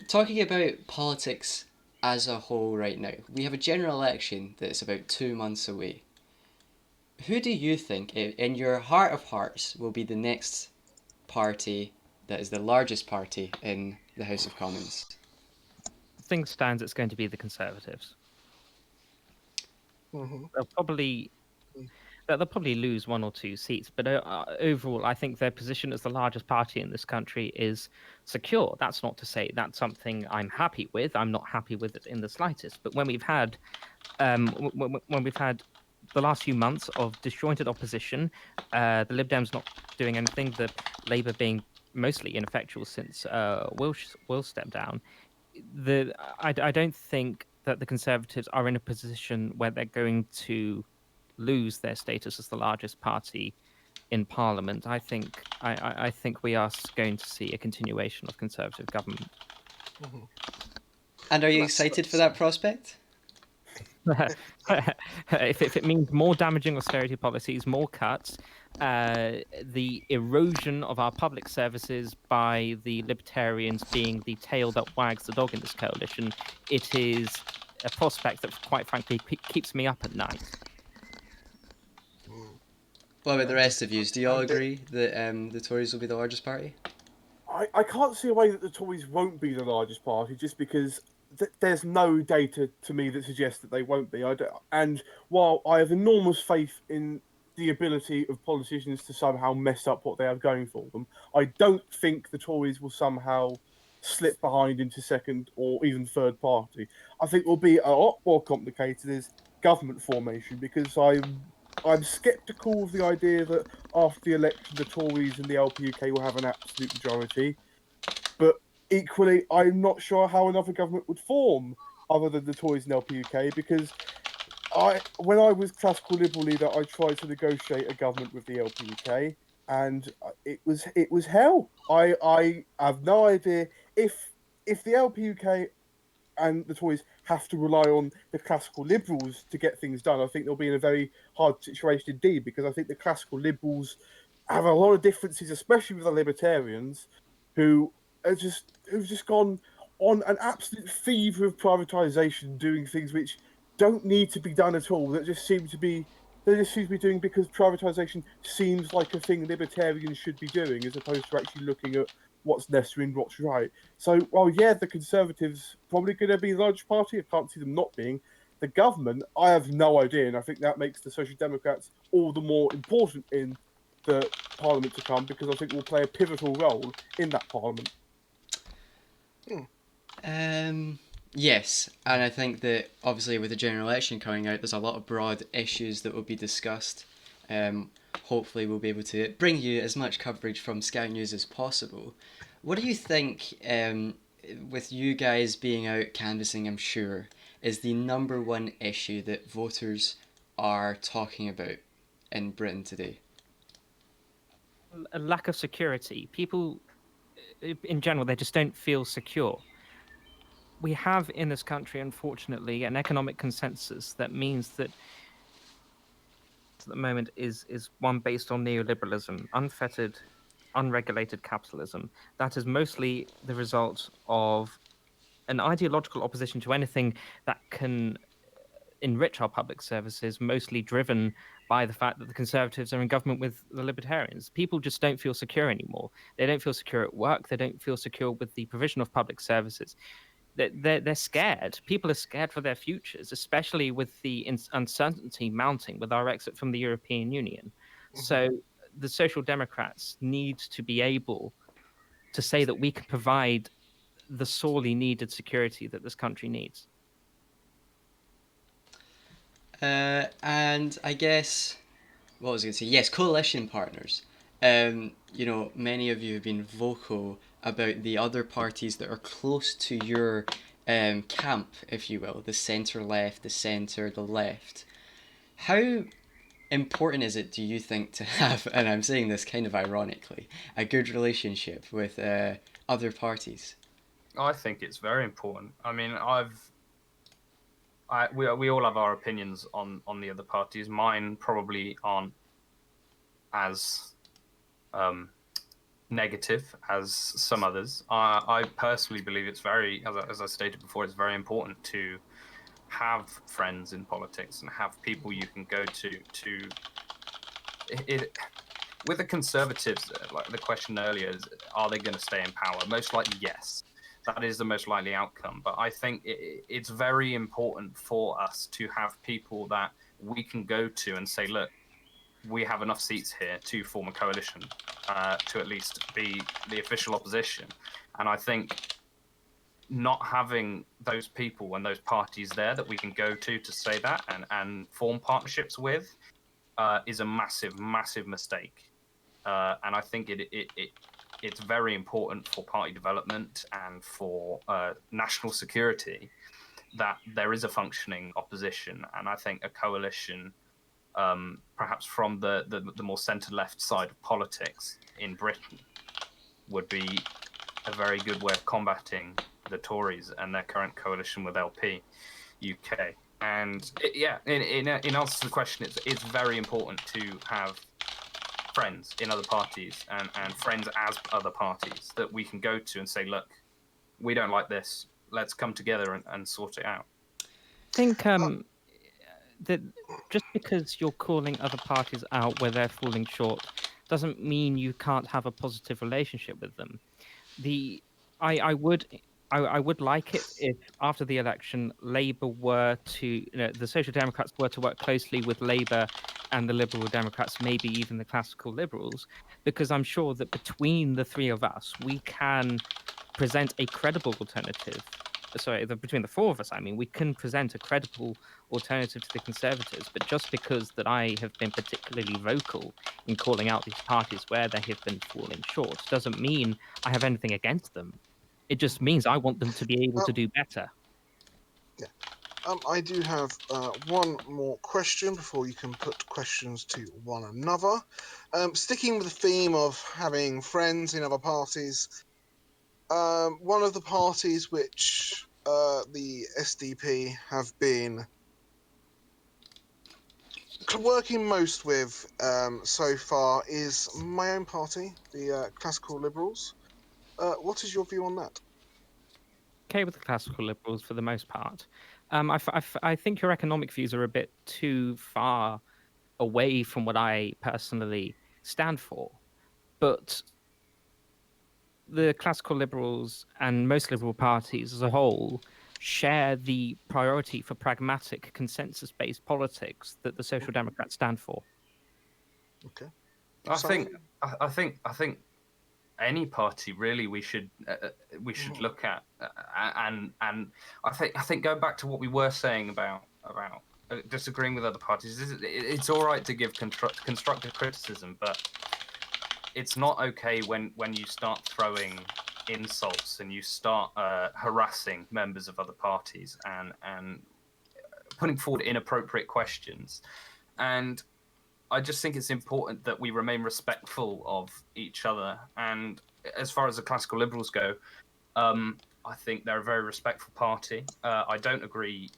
Talking about politics as a whole right now, we have a general election that's about 2 months away. Who do you think, in your heart of hearts, will be the next party that is the largest party in the House of Commons? Things stands, it's going to be the Conservatives. They'll probably lose 1 or 2 seats, but overall, I think their position as the largest party in this country is secure. That's not to say that's something I'm happy with. I'm not happy with it in the slightest. But when we've had the last few months of disjointed opposition, the Lib Dems not doing anything, the Labour being mostly ineffectual since Will stepped down, I don't think that the Conservatives are in a position where they're going to lose their status as the largest party in Parliament. I think we are going to see a continuation of Conservative government. And are you excited for that prospect? If it means more damaging austerity policies, more cuts, the erosion of our public services by the Libertarians being the tail that wags the dog in this coalition, it is a prospect that, quite frankly, keeps me up at night. What about the rest of you? Do you all agree that the Tories will be the largest party? I can't see a way that the Tories won't be the largest party, just because there's no data to me that suggests that they won't be. And while I have enormous faith in the ability of politicians to somehow mess up what they have going for them, I don't think the Tories will somehow slip behind into second or even third party. I think it will be a lot more complicated as government formation, because I'm sceptical of the idea that after the election the Tories and the LPUK will have an absolute majority. But equally, I'm not sure how another government would form other than the Tories and LPUK, because when I was classical Liberal leader, I tried to negotiate a government with the LPUK, and it was hell. I have no idea if the LPUK and the Tories have to rely on the classical Liberals to get things done. I think they'll be in a very hard situation indeed, because I think the classical Liberals have a lot of differences, especially with the Libertarians, who've just gone on an absolute fever of privatisation, doing things which don't need to be done at all. That just seem to be doing because privatisation seems like a thing Libertarians should be doing, as opposed to actually looking at what's necessary and what's right. So, well, yeah, the Conservatives probably going to be the largest party. I can't see them not being. The government, I have no idea, and I think that makes the Social Democrats all the more important in the Parliament to come, because I think we'll play a pivotal role in that Parliament. Yes, and I think that obviously with the general election coming out, there's a lot of broad issues that will be discussed. Hopefully, we'll be able to bring you as much coverage from Sky News as possible. What do you think, with you guys being out canvassing, I'm sure, is the number one issue that voters are talking about in Britain today? A lack of security. People, in general, they just don't feel secure. We have in this country, unfortunately, an economic consensus that means that at the moment is one based on neoliberalism, unfettered, unregulated capitalism. That is mostly the result of an ideological opposition to anything that can enrich our public services, mostly driven by the fact that the Conservatives are in government with the Libertarians. People just don't feel secure anymore. They don't feel secure at work. They don't feel secure with the provision of public services. They're scared. People are scared for their futures, especially with the uncertainty mounting with our exit from the European Union. So the Social Democrats need to be able to say that we can provide the sorely needed security that this country needs. And I guess what was I going to say? Yes, coalition partners. Many of you have been vocal about the other parties that are close to your camp, if you will, the centre left, the centre, the left. How important is it, do you think, to have, and I'm saying this kind of ironically, a good relationship with other parties? I think it's very important. I mean, we all have our opinions on the other parties. Mine probably aren't as negative as some others. I personally believe it's very, as I stated before, it's very important to have friends in politics and have people you can go to. With the Conservatives, like the question earlier is, are they going to stay in power? Most likely, yes. That is the most likely outcome. But I think it's very important for us to have people that we can go to and say, look, we have enough seats here to form a coalition, to at least be the official opposition. And I think not having those people and those parties there that we can go to say that and form partnerships with is a massive, massive mistake. And I think it's very important for party development and for national security that there is a functioning opposition. And I think a coalition, perhaps from the more centre-left side of politics in Britain, would be a very good way of combating the Tories and their current coalition with LP UK. And in answer to the question, it's very important to have friends in other parties and friends as other parties that we can go to and say, look, we don't like this. Let's come together and sort it out. I think that just because you're calling other parties out where they're falling short doesn't mean you can't have a positive relationship with them. I would like it if after the election Labour were to the Social Democrats were to work closely with Labour and the Liberal Democrats, maybe even the classical Liberals, because I'm sure that between the three of us we can present a credible alternative. Sorry, between the four of us, I mean, we can present a credible alternative to the Conservatives. But just because that I have been particularly vocal in calling out these parties where they have been falling short doesn't mean I have anything against them. It just means I want them to be able to do better. Yeah. I do have one more question before you can put questions to one another. Sticking with the theme of having friends in other parties, one of the parties which the SDP have been working most with so far is my own party, the Classical Liberals. What is your view on that? Okay with the classical Liberals for the most part. I think your economic views are a bit too far away from what I personally stand for. But the classical liberals and most liberal parties as a whole share the priority for pragmatic consensus-based politics that the Social Democrats stand for. Okay. I think any party really we should look at, and I think going back to what we were saying about disagreeing with other parties, it's all right to give constructive criticism, but it's not okay when you start throwing insults and you start harassing members of other parties and putting forward inappropriate questions. And I just think it's important that we remain respectful of each other. And as far as the classical liberals go, I think they're a very respectful party. I don't agree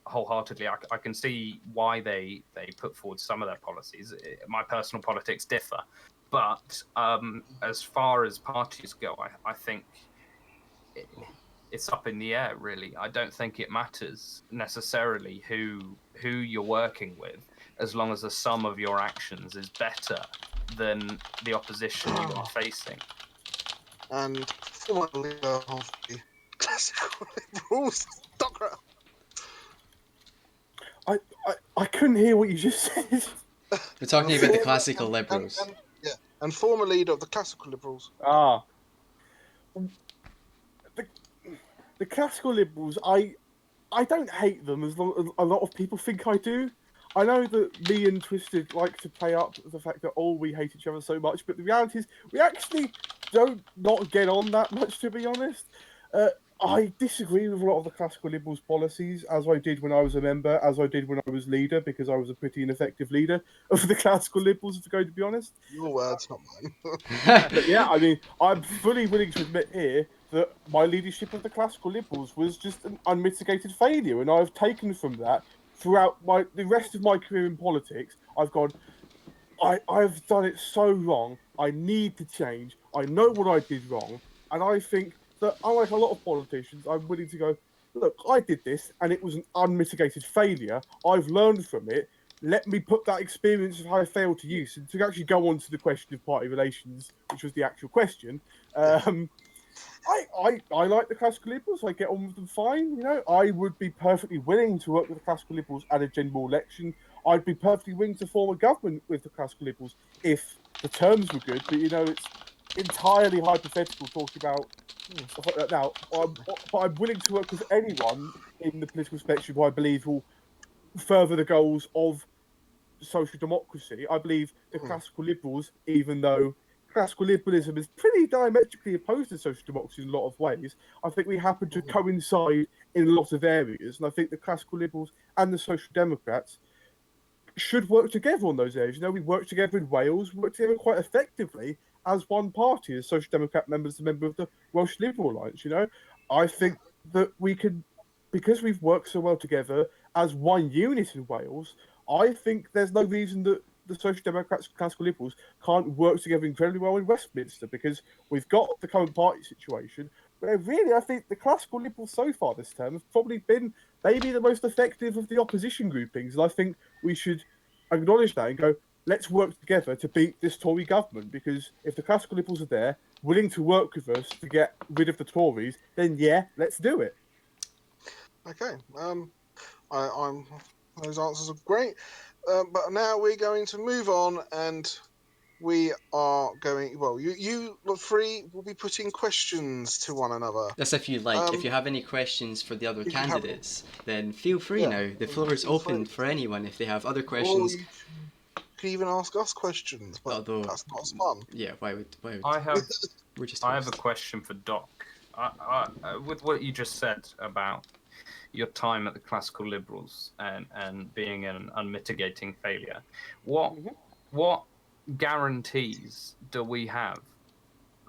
wholeheartedly. I can see why they put forward some of their policies. My personal politics differ. But as far as parties go, I think it's up in the air, really. I don't think it matters necessarily who you're working with, as long as the sum of your actions is better than the opposition you're facing. And former leader of the classical liberals, Dr. I couldn't hear what you just said. We're talking about the classical liberals. And former leader of the classical liberals. The classical liberals, I don't hate them as long as a lot of people think I do. I know that me and Twisted like to play up the fact that we hate each other so much, but the reality is we actually don't not get on that much, to be honest. I disagree with a lot of the classical liberals' policies, as I did when I was a member, as I did when I was leader, because I was a pretty ineffective leader of the classical liberals, if I'm going to be honest. Your words, not mine. But yeah, I mean, I'm fully willing to admit here that my leadership of the classical liberals was just an unmitigated failure, and I've taken from that throughout the rest of my career in politics. I've gone, I've done it so wrong. I need to change. I know what I did wrong, and I think that unlike a lot of politicians, I'm willing to go, look, I did this, and it was an unmitigated failure. I've learned from it. Let me put that experience of how I failed to use and to actually go on to the question of party relations, which was the actual question. I like the classical liberals. I get on with them fine. You know, I would be perfectly willing to work with the classical liberals at a general election. I'd be perfectly willing to form a government with the classical liberals if the terms were good. But you know, it's entirely hypothetical talking about stuff like that now. But I'm willing to work with anyone in the political spectrum who I believe will further the goals of social democracy. I believe the classical liberals, even though classical liberalism is pretty diametrically opposed to social democracy in a lot of ways, I think we happen to coincide in a lot of areas. And I think the classical liberals and the social democrats should work together on those areas. You know, we worked together in Wales, we worked together quite effectively as one party, as Social Democrat members, a member of the Welsh Liberal Alliance. You know, I think that we can, because we've worked so well together as one unit in Wales, I think there's no reason that the Social Democrats and Classical Liberals can't work together incredibly well in Westminster, because we've got the current party situation. But really, I think the Classical Liberals so far this term have probably been maybe the most effective of the opposition groupings. And I think we should acknowledge that and go, let's work together to beat this Tory government, because if the classical liberals are there, willing to work with us to get rid of the Tories, then yeah, let's do it. Okay. I'm those answers are great. But now we're going to move on, and we are going. Well, you three will be putting questions to one another. That's if you like. If you have any questions for the other candidates, then feel free now. The floor is open for anyone if they have other questions. Or you can even ask us questions, but Although, that's not as fun. Yeah, why would I have we're just I have a question for Doc. With what you just said about your time at the classical liberals and being an unmitigating failure, what guarantees do we have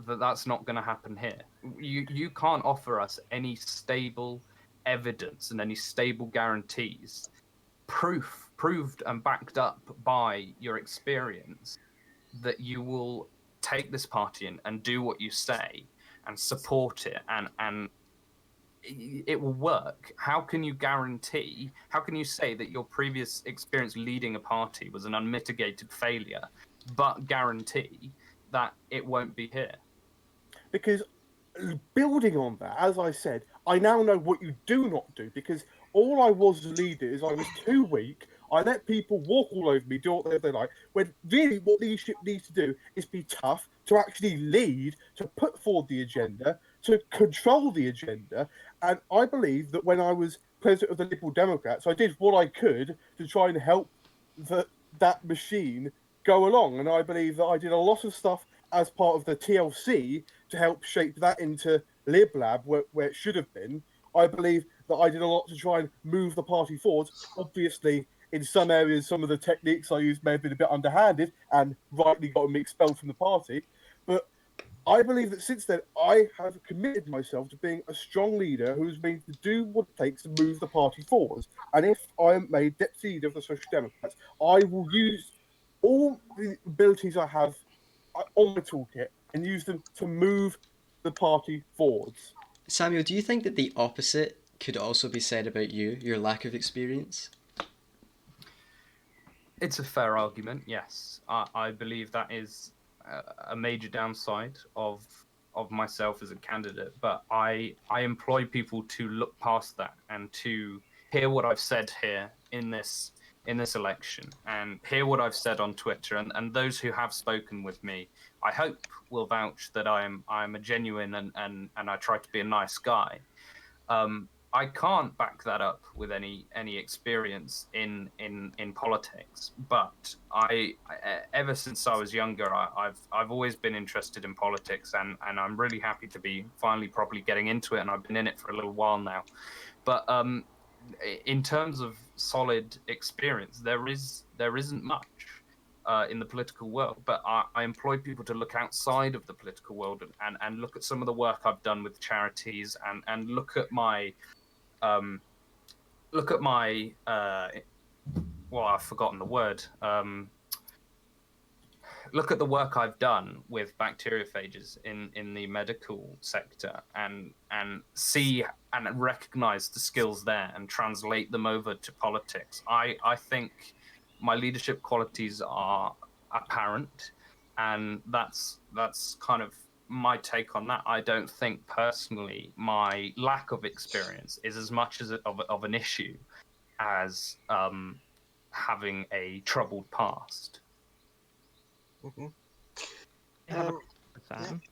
that that's not going to happen here? You can't offer us any stable evidence and any stable guarantees, proved and backed up by your experience, that you will take this party in and do what you say and support it and it will work. How can you guarantee, how can you say that your previous experience leading a party was an unmitigated failure, but guarantee that it won't be here? Because building on that, as I said, I now know what you do not do, because all I was as a leader is I was too weak. I let people walk all over me, do what they like, when really what leadership needs to do is be tough, to actually lead, to put forward the agenda, to control the agenda. And I believe that when I was president of the Liberal Democrats, I did what I could to try and help that machine go along. And I believe that I did a lot of stuff as part of the TLC to help shape that into LibLab, where it should have been. I believe that I did a lot to try and move the party forward. Obviously, in some areas, some of the techniques I used may have been a bit underhanded and rightly got me expelled from the party. But I believe that since then, I have committed myself to being a strong leader who is willing to do what it takes to move the party forward. And if I am made deputy leader of the Social Democrats, I will use all the abilities I have on my toolkit and use them to move the party forwards. Samuel, do you think that the opposite could also be said about you, your lack of experience? It's a fair argument, yes. I believe that is a major downside of myself as a candidate, but I employ people to look past that and to hear what I've said here in this election and hear what I've said on Twitter, and those who have spoken with me, I hope will vouch that I'm a genuine and I try to be a nice guy. I can't back that up with any experience in politics, but I ever since I was younger, I've always been interested in politics, and I'm really happy to be finally properly getting into it, and I've been in it for a little while now. But in terms of solid experience, there isn't much. In the political world, but I employ people to look outside of the political world and look at some of the work I've done with charities and look at my well, I've forgotten the word. Look at the work I've done with bacteriophages in the medical sector and see and recognize the skills there and translate them over to politics. I think my leadership qualities are apparent, and that's kind of my take on that. I don't think personally my lack of experience is as much as of an issue as having a troubled past. Mm-hmm. I have a question,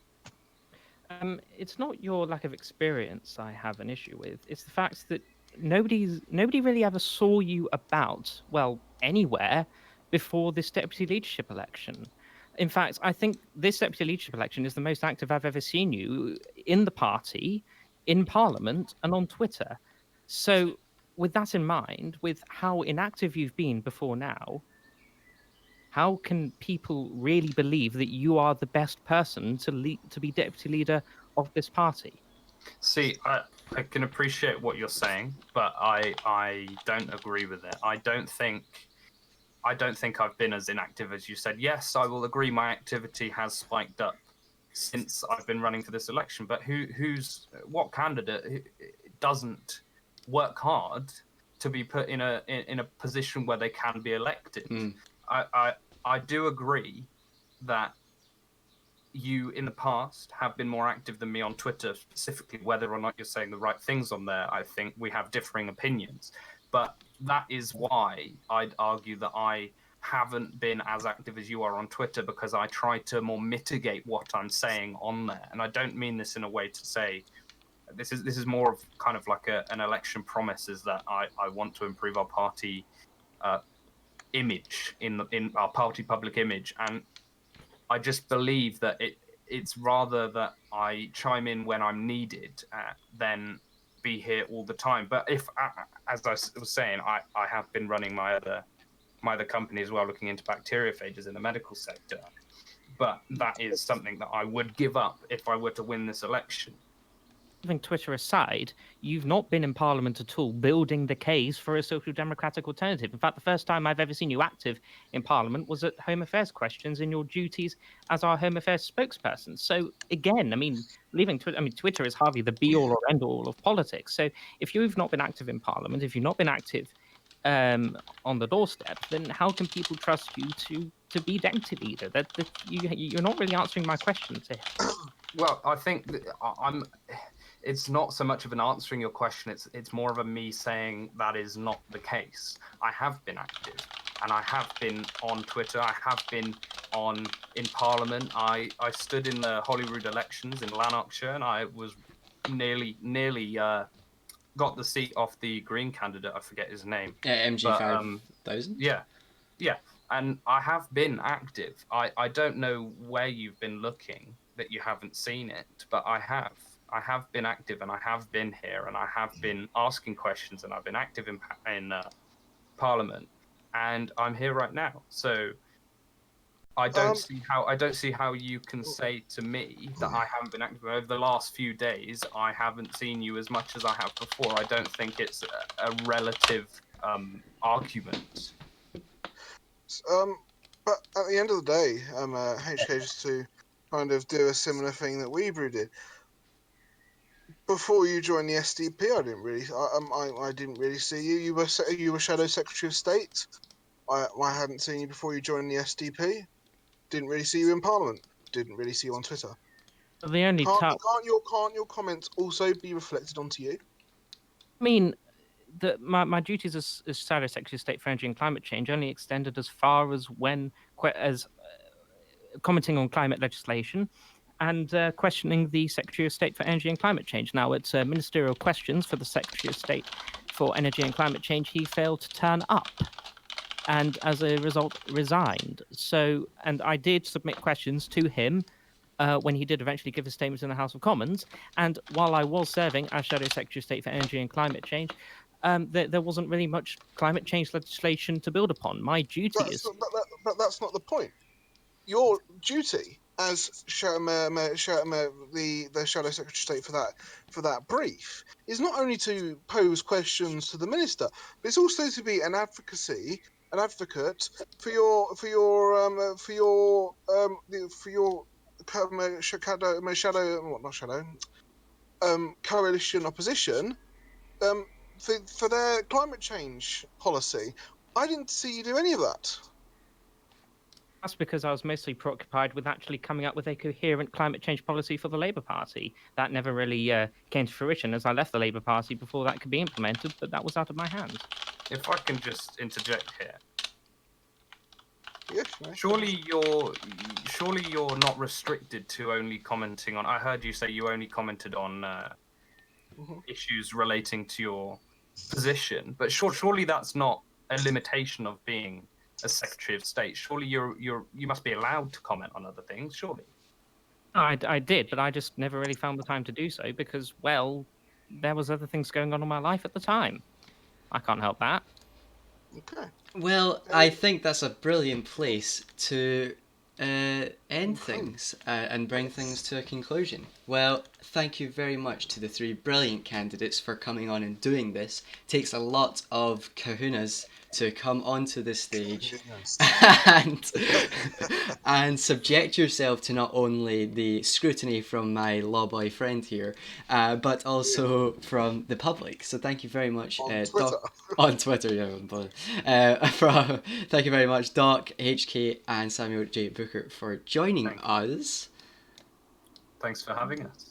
Sam. It's not your lack of experience I have an issue with. It's the fact that nobody really ever saw you about, well, anywhere before this deputy leadership election. In fact, I think this deputy leadership election is the most active I've ever seen you in the party, in Parliament, and on Twitter. So, with that in mind, with how inactive you've been before now, how can people really believe that you are the best person to be deputy leader of this party? See, I can appreciate what you're saying, but I don't agree with it. I don't think I've been as inactive as you said. Yes, I will agree my activity has spiked up since I've been running for this election, but what candidate doesn't work hard to be put in a position where they can be elected? I do agree that you in the past have been more active than me on Twitter, specifically whether or not you're saying the right things on there. I think we have differing opinions, but that is why I'd argue that I haven't been as active as you are on Twitter, because I try to more mitigate what I'm saying on there. And I don't mean this in a way to say this is more of kind of like an election promise, is that I want to improve our party image in our party public image, and I just believe that it's rather that I chime in when I'm needed than be here all the time. But if, as I was saying, I have been running my other company as well, looking into bacteriophages in the medical sector. But that is something that I would give up if I were to win this election. Leaving Twitter aside, you've not been in Parliament at all building the case for a social democratic alternative. In fact, the first time I've ever seen you active in Parliament was at Home Affairs questions in your duties as our Home Affairs spokesperson. So again, I mean, leaving Twitter, I mean, Twitter is hardly the be all or end all of politics. So if you've not been active in Parliament, if you've not been active on the doorstep, then how can people trust you to be deputy leader? You're not really answering my questions here. Well, I think that it's not so much of an answering your question. It's more of a me saying that is not the case. I have been active, and I have been on Twitter. I have been in Parliament. I stood in the Holyrood elections in Lanarkshire, and I was nearly got the seat off the Green candidate. I forget his name. MG But 5000. yeah, and I have been active. I don't know where you've been looking that you haven't seen it, but I have. I have been active, and I have been here, and I have been asking questions, and I've been active in Parliament, and I'm here right now. So I don't see how you can say to me that I haven't been active over the last few days. I haven't seen you as much as I have before. I don't think it's a relative argument. But at the end of the day, HK, just to kind of do a similar thing that Weebru did. Before you joined the SDP, I didn't really see you. You were Shadow Secretary of State. I hadn't seen you before you joined the SDP. Didn't really see you in Parliament. Didn't really see you on Twitter. The only Can't your comments also be reflected onto you? I mean, my duties as Shadow Secretary of State for Energy and Climate Change only extended as far as commenting on climate legislation and questioning the Secretary of State for Energy and Climate Change. Now, it's ministerial questions for the Secretary of State for Energy and Climate Change. He failed to turn up, and as a result, resigned. So, and I did submit questions to him when he did eventually give his statements in the House of Commons. And while I was serving as Shadow Secretary of State for Energy and Climate Change, there wasn't really much climate change legislation to build upon. My duty is... But that's not the point. Your duty as the Shadow Secretary of State for that brief is not only to pose questions to the minister, but it's also to be an advocate for your coalition opposition for their climate change policy. I didn't see you do any of that. That's because I was mostly preoccupied with actually coming up with a coherent climate change policy for the Labour Party. That never really came to fruition as I left the Labour Party before that could be implemented, but that was out of my hands. If I can just interject here. Yes, surely you're not restricted to only commenting on... I heard you say you only commented on issues relating to your position, but surely that's not a limitation of being a Secretary of State. Surely you must be allowed to comment on other things, surely. I did, but I just never really found the time to do so because, well, there was other things going on in my life at the time. I can't help that. Okay. Well, I think that's a brilliant place to end things and bring things to a conclusion. Well, thank you very much to the three brilliant candidates for coming on and doing this. It takes a lot of kahunas to come onto the stage and subject yourself to not only the scrutiny from my law boy friend here, but also from the public. So thank you very much, on Twitter. On Twitter, yeah. Thank you very much, Doc, HK, and Samuel J. Booker for joining us. Thanks for having us.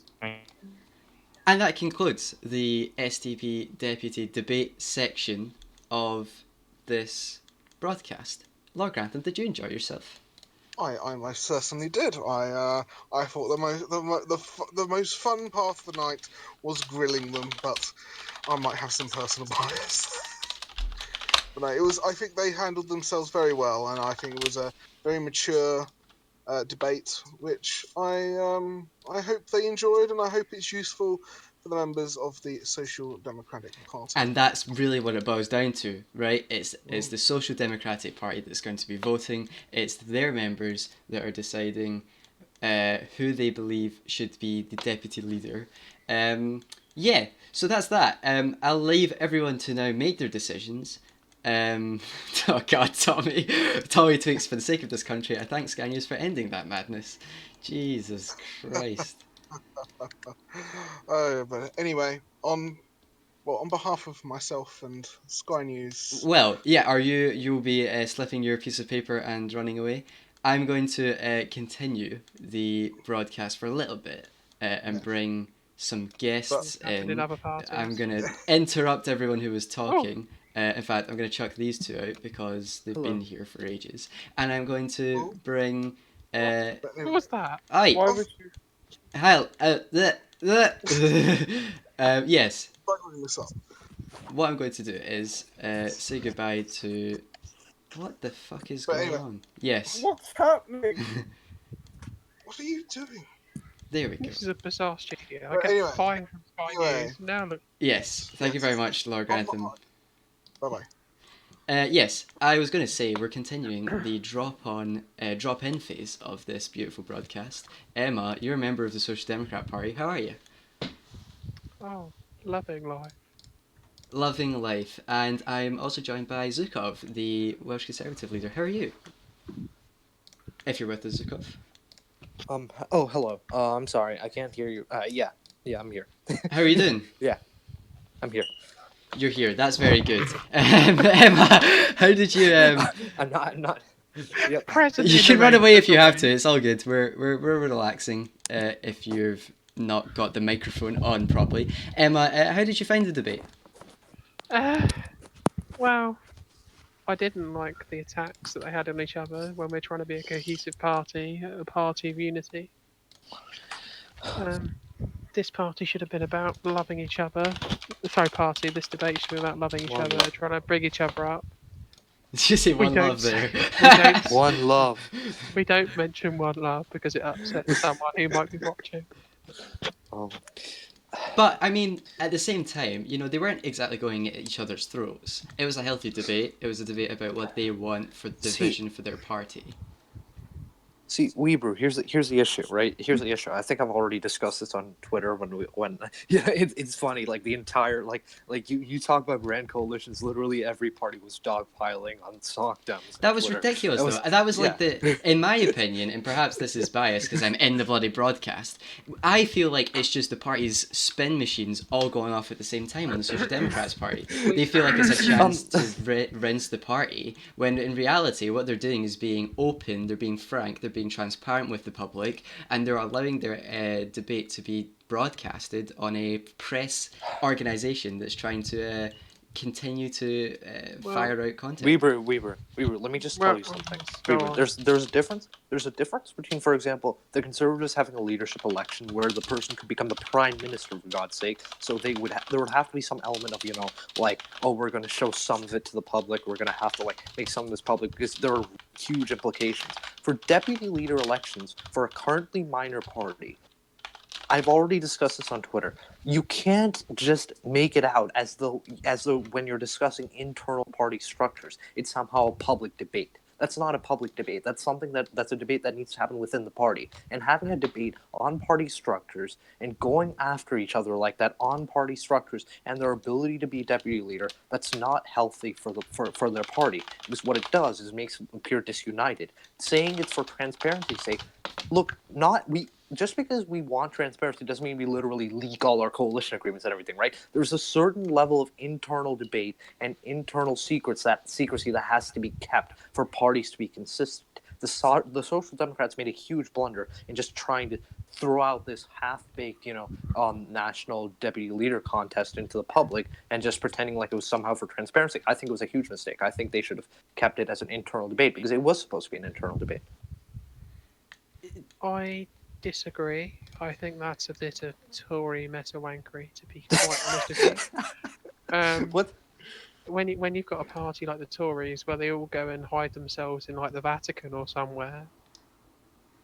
And that concludes the SDP Deputy Debate section of this broadcast. Lord Grantham, did you enjoy yourself? I most certainly did. I thought the most fun part of the night was grilling them, but I might have some personal bias. But no, it was. I think they handled themselves very well, and I think it was a very mature debate, which I hope they enjoyed, and I hope it's useful for the members of the Social Democratic Party. And that's really what it boils down to, right? It's the Social Democratic Party that's going to be voting. It's their members that are deciding who they believe should be the deputy leader. Yeah, so that's that. I'll leave everyone to now make their decisions. Oh God, Tommy tweaks for the sake of this country. I thank Sky News for ending that madness. Jesus Christ. But anyway, on behalf of myself and Sky News. Well, yeah, you'll be slipping your piece of paper and running away. I'm going to continue the broadcast for a little bit and bring some guests happened in in. other parties. I'm going to interrupt everyone who was talking. In fact, I'm going to chuck these two out because they've been here for ages. And I'm going to bring... What was that? Aye, Why would you? Hal, yes, Bugging this up. what I'm going to do is say goodbye to... What the fuck is going on? Yes, What's happening? What are you doing? there we go. This is a bizarre studio. I But get anyway, fined from Sky anyway. News. Now look. Yes, thank you very much, Lord Grantham. Bye bye. Yes, I was going to say we're continuing the drop-in phase of this beautiful broadcast. Emma, you're a member of the Social Democrat Party. How are you? Oh, loving life. Loving life. And I'm also joined by Zukov, the Welsh Conservative leader. How are you? If you're with us, Zukov. Oh, hello. I'm sorry, I can't hear you. Yeah, I'm here. How are you doing? Yeah, I'm here. You're here. That's very good. Emma, how did you? I'm not. Yep. Present You in can the run rain, away if you that's have all. to. It's all good. We're relaxing. If you've not got the microphone on properly, Emma, how did you find the debate? Well, I didn't like the attacks that they had on each other when we're trying to be a cohesive party, a party of unity. This party should have been about loving each other. Sorry, party. This debate should be about loving each other, trying to bring each other up. Did you say We one don't- love there? we don't- One love. We don't mention one love because it upsets someone who might be watching. Oh. But I mean, at the same time, you know, they weren't exactly going at each other's throats. It was a healthy debate. It was a debate about what they want for the vision for their party. See, Weebru, here's the issue, right? Here's the issue. I think I've already discussed this on Twitter when yeah, it's funny. Like the entire like you talk about grand coalitions. Literally every party was dogpiling on sockdowns. That was ridiculous, though. That was like in my opinion, and perhaps this is biased because I'm in the bloody broadcast. I feel like it's just the party's spin machines all going off at the same time on the Social Democrats Party. They feel like it's a chance to rinse the party, when in reality, what they're doing is being open, they're being frank, they're being transparent with the public, and they're allowing their debate to be broadcasted on a press organisation that's trying to continue to fire out content. Weebru, let me just tell you something. Weebru, there's a difference. There's a difference between, for example, the Conservatives having a leadership election where the person could become the prime minister, for God's sake. So there would have to be some element of, you know, like, oh, we're going to show some of it to the public. We're going to have to like make some of this public because there are huge implications for deputy leader elections for a currently minor party. I've already discussed this on Twitter. You can't just make it out as though when you're discussing internal party structures, it's somehow a public debate. That's not a public debate. That's something that's a debate that needs to happen within the party. And having a debate on party structures and going after each other like that on party structures and their ability to be deputy leader, that's not healthy for their party. Because what it does is makes them appear disunited. Saying it's for transparency's sake, look, just because we want transparency doesn't mean we literally leak all our coalition agreements and everything, right? There's a certain level of internal debate and internal secrecy that has to be kept for parties to be consistent. The Social Democrats made a huge blunder in just trying to throw out this half-baked, national deputy leader contest into the public and just pretending like it was somehow for transparency. I think it was a huge mistake. I think they should have kept it as an internal debate because it was supposed to be an internal debate. I disagree. I think that's a bit of Tory meta-wankery, to be quite honest with you. What? When you've got a party like the Tories where they all go and hide themselves in like the Vatican or somewhere,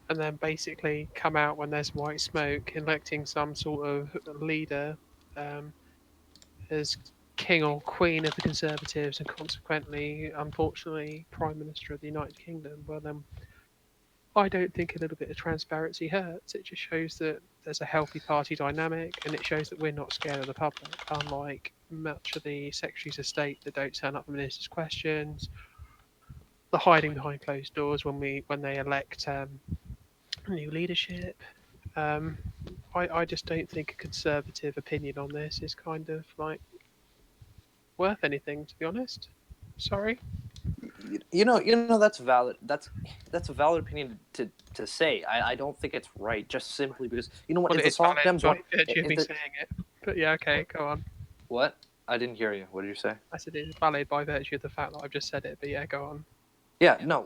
and then basically come out when there's white smoke, electing some sort of leader as king or queen of the Conservatives, and consequently, unfortunately, Prime Minister of the United Kingdom, well then, I don't think a little bit of transparency hurts. It just shows that there's a healthy party dynamic, and it shows that we're not scared of the public, unlike much of the secretaries of state that don't turn up for ministers' questions, the hiding behind closed doors when they elect new leadership. I just don't think a conservative opinion on this is kind of like worth anything, to be honest. Sorry. You know that's valid. That's a valid opinion to say. I don't think it's right, just simply because you know what? Well, If it the is valid Sock Dems by want, virtue of if me the, saying it. But yeah, okay, go on. what? I didn't hear you. What did you say? I said it is valid by virtue of the fact that I've just said it. But yeah, go on. Yeah, no.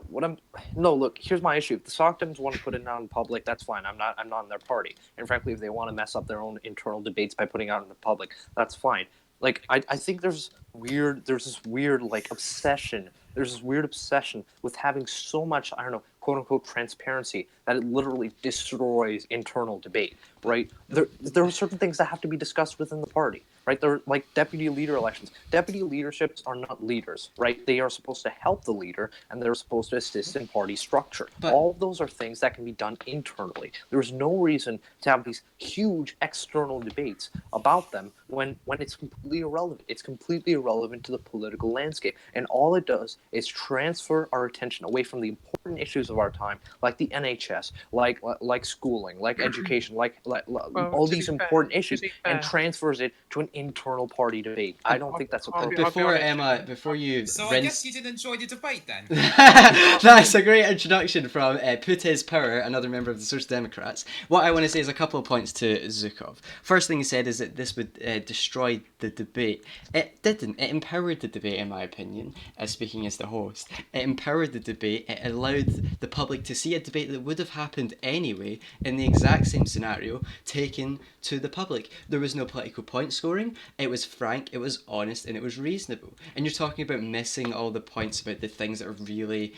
No. Look, here's my issue. If the Sockdems want to put it out in public, that's fine. I'm not in their party. And frankly, if they want to mess up their own internal debates by putting it out in the public, that's fine. Like, I think there's this weird like obsession. There's this weird obsession with having so much, I don't know, quote unquote transparency that it literally destroys internal debate. Right? There are certain things that have to be discussed within the party. Right? They're like deputy leader elections. Deputy leaderships are not leaders, right? They are supposed to help the leader and they're supposed to assist in party structure. But All of those are things that can be done internally. There's no reason to have these huge external debates about them when it's completely irrelevant. It's completely irrelevant to the political landscape. And all it does is transfer our attention away from the important issues of our time, like the NHS, like schooling, like education, like all these important issues, and transfers it to an internal party debate. I don't think that's appropriate. Before Emma, before you So I guess you did enjoy the debate then. That's a great introduction from Put His Power, another member of the Social Democrats. What I want to say is a couple of points to Zukov. First thing he said is that this would destroy the debate. It didn't. It empowered the debate, in my opinion, speaking as the host. It empowered the debate. It allowed the public to see a debate that would have happened anyway in the exact same scenario taken to the public. There was no political point scoring. It was frank, it was honest, and it was reasonable. And you're talking about missing all the points about the things that are really,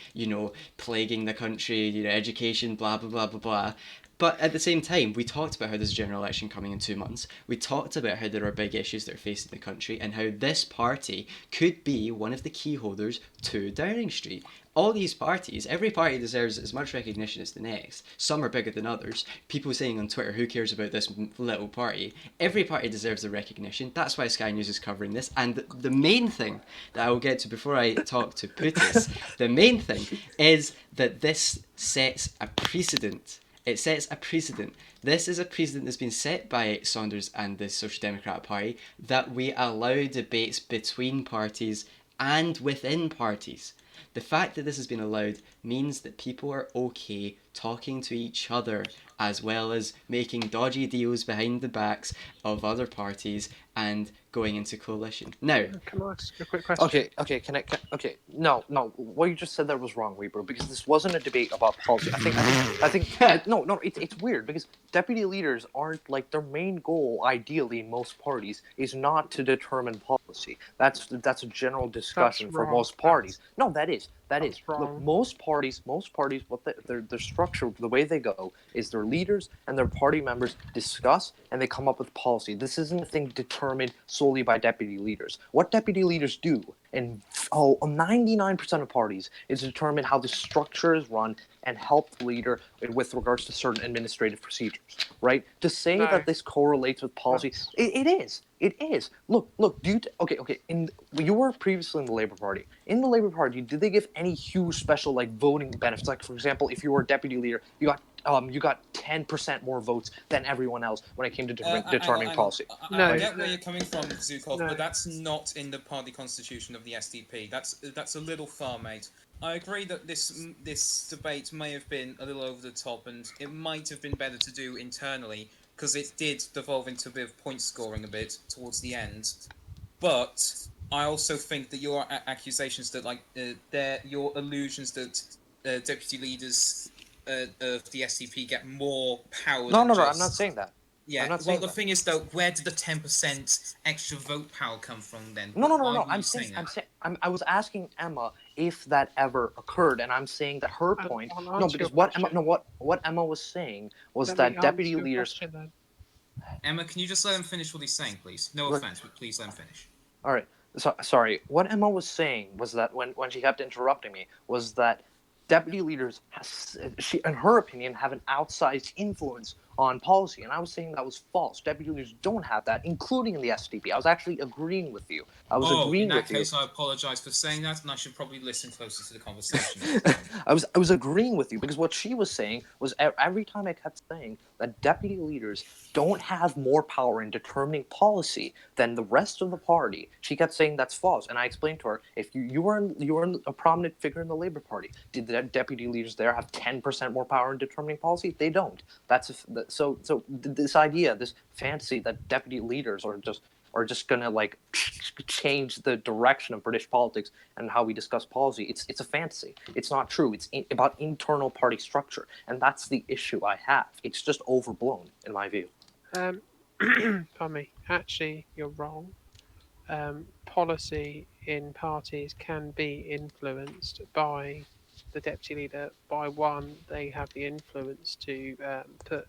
plaguing the country, education, blah, blah, blah, blah, blah. But at the same time, we talked about how there's a general election coming in 2 months. We talked about how there are big issues that are facing the country and how this party could be one of the key holders to Downing Street. All these parties, every party deserves as much recognition as the next. Some are bigger than others. People saying on Twitter, who cares about this little party? Every party deserves the recognition. That's why Sky News is covering this. And the main thing that I will get to before I talk to Putis, the main thing is that this sets a precedent. It sets a precedent. This is a precedent that's been set by Saunders and the Social Democrat Party, that we allow debates between parties and within parties. The fact that this has been allowed means that people are okay talking to each other, as well as making dodgy deals behind the backs of other parties and going into coalition. Now, can I ask a quick question? Okay. No. What you just said there was wrong, Weebru, because this wasn't a debate about policy. I think. No. It's weird because deputy leaders aren't like their main goal. Ideally, in most parties, is not to determine policy. That's a general discussion for most parties. No, that is. Wrong. Look, most parties, what their structure, the way they go is their leaders and their party members discuss and they come up with policy. This isn't a thing determined solely by deputy leaders. What deputy leaders do, and 99% of parties, is determine how the structure is run and help the leader with regards to certain administrative procedures, right? To say that this correlates with policy, it is. It is. Look. Okay. You were previously in the Labour Party. In the Labour Party, did they give any huge special voting benefits? Like, for example, if you were a deputy leader, you got 10% more votes than everyone else when it came to determining policy. I get where you're coming from, Zukov, but that's not in the party constitution of the SDP. That's a little far, mate. I agree that this debate may have been a little over the top, and it might have been better to do internally, because it did devolve into a bit of point scoring a bit towards the end. But I also think that your accusations that your allusions that deputy leaders of the SDP get more power. No, I'm not saying that. Yeah, well, the thing is, though, where did the 10% extra vote power come from then? No. I was asking Emma if that ever occurred, and I'm saying that her point. No, because what Emma was saying was that deputy leaders. Emma, can you just let him finish what he's saying, please? No offense, but please let him finish. All right. Sorry. What Emma was saying was that when she kept interrupting me was that deputy leaders, in her opinion, have an outsized influence on policy, and I was saying that was false. Deputy leaders don't have that, including in the SDP. I was actually agreeing with you. In that case, I apologise for saying that, and I should probably listen closer to the conversation. I was agreeing with you because what she was saying was every time I kept saying that deputy leaders don't have more power in determining policy than the rest of the party, she kept saying that's false. And I explained to her, if you were a prominent figure in the Labour Party, did the deputy leaders there have 10% more power in determining policy? They don't. So this idea, this fantasy that deputy leaders are just gonna like change the direction of British politics and how we discuss policy. It's a fantasy. It's not true. It's about internal party structure, and that's the issue I have. It's just overblown in my view. Pardon me. Actually, you're wrong. Policy in parties can be influenced by the deputy leader. By one, they have the influence to put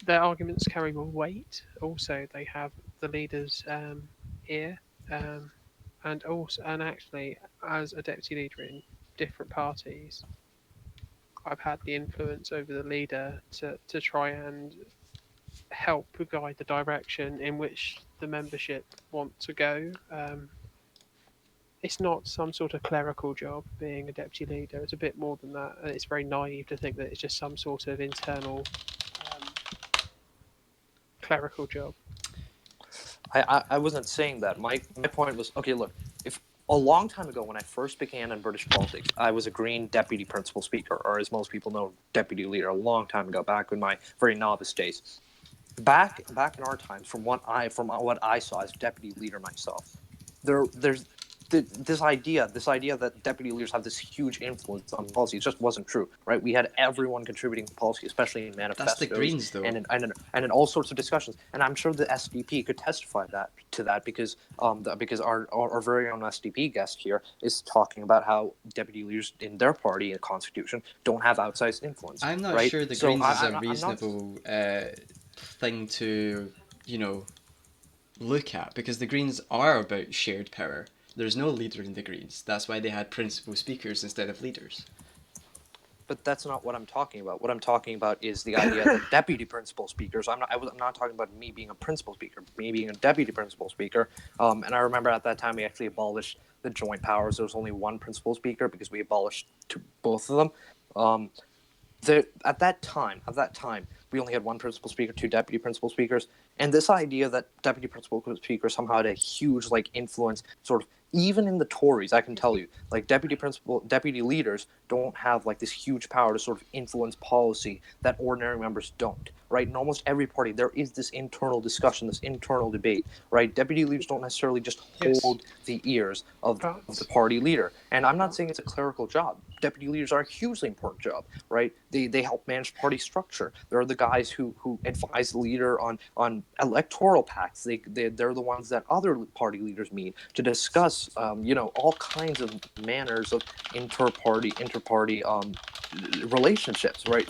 their arguments carry more weight. Also, they have the leader's ear, and actually, as a deputy leader in different parties, I've had the influence over the leader to try and help guide the direction in which the membership want to go. It's not some sort of clerical job being a deputy leader. It's a bit more than that, and it's very naive to think that it's just some sort of internal clerical job. I wasn't saying that. My point was, okay, look, if a long time ago when I first began in British politics, I was a Green deputy principal speaker, or as most people know, deputy leader, a long time ago, back in my very novice days. Back in our times, from what I saw as deputy leader myself, there's this idea that deputy leaders have this huge influence on policy. It just wasn't true, right? We had everyone contributing to policy, especially in manifestos. That's the Greens, though, and in all sorts of discussions. And I'm sure the SDP could testify to that because our very own SDP guest here is talking about how deputy leaders in their party and constitution don't have outsized influence. I'm not right? sure the So Greens is a reasonable thing to, look at, because the Greens are about shared power. There's no leader in the Greens. That's why they had principal speakers instead of leaders. But that's not what I'm talking about. What I'm talking about is the idea that deputy principal speakers. I'm not talking about me being a principal speaker. Me being a deputy principal speaker. And I remember at that time we actually abolished the joint powers. There was only one principal speaker because we abolished both of them. At that time, we only had one principal speaker, two deputy principal speakers, and this idea that deputy principal speakers somehow had a huge influence, sort of even in the Tories, I can tell you, deputy leaders don't have this huge power to sort of influence policy that ordinary members don't, right? In almost every party, there is this internal discussion, this internal debate, right? Deputy leaders don't necessarily just hold the ears of the party leader, and I'm not saying it's a clerical job. Deputy leaders are a hugely important job, right? They help manage party structure. They're the guys who advise the leader on electoral pacts. They're the ones that other party leaders meet to discuss, all kinds of manners of inter-party relationships, right?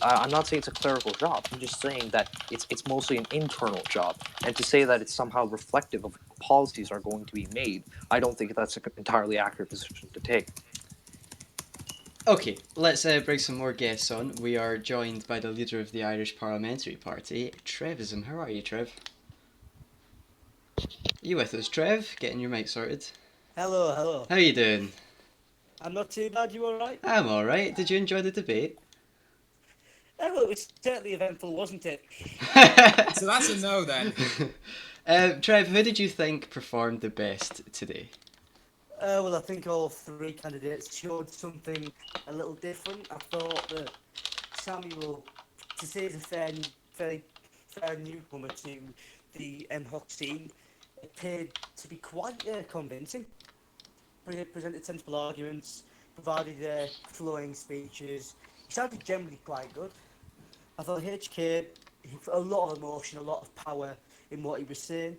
I'm not saying it's a clerical job. I'm just saying that it's mostly an internal job. And to say that it's somehow reflective of policies are going to be made, I don't think that's an entirely accurate position to take. Okay, let's bring some more guests on. We are joined by the leader of the Irish Parliamentary Party, Trevism. How are you, Trev? You with us, Trev? Getting your mic sorted. Hello. How you doing? I'm not too bad, you alright? I'm alright. Did you enjoy the debate? Well, it was certainly eventful, wasn't it? So that's a no then. Trev, who did you think performed the best today? Well, I think all three candidates showed something a little different. I thought that Samuel, to say he's a very fair newcomer to the MHOC scene, appeared to be quite convincing. Presented sensible arguments, provided flowing speeches. He sounded generally quite good. I thought HK, a lot of emotion, a lot of power in what he was saying.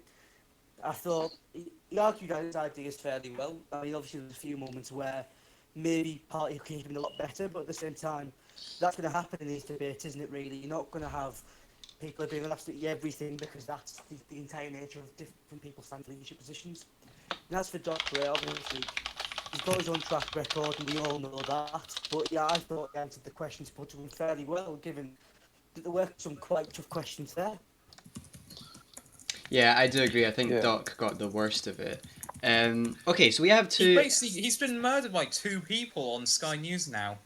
I thought he argued out his ideas fairly well. I mean, obviously there's a few moments where maybe party could have been a lot better, but at the same time, that's going to happen in these debates, isn't it, really? You're not going to have people agreeing on absolutely everything, because that's the entire nature of different people standing in leadership positions. And as for Doctor, obviously, he's got his own track record, and we all know that. But yeah, I thought he answered the questions put to him fairly well, given that there were some quite tough questions there. Yeah, I do agree. I think Doc got the worst of it. Okay, so we have to. He's been murdered by 2 people on Sky News now.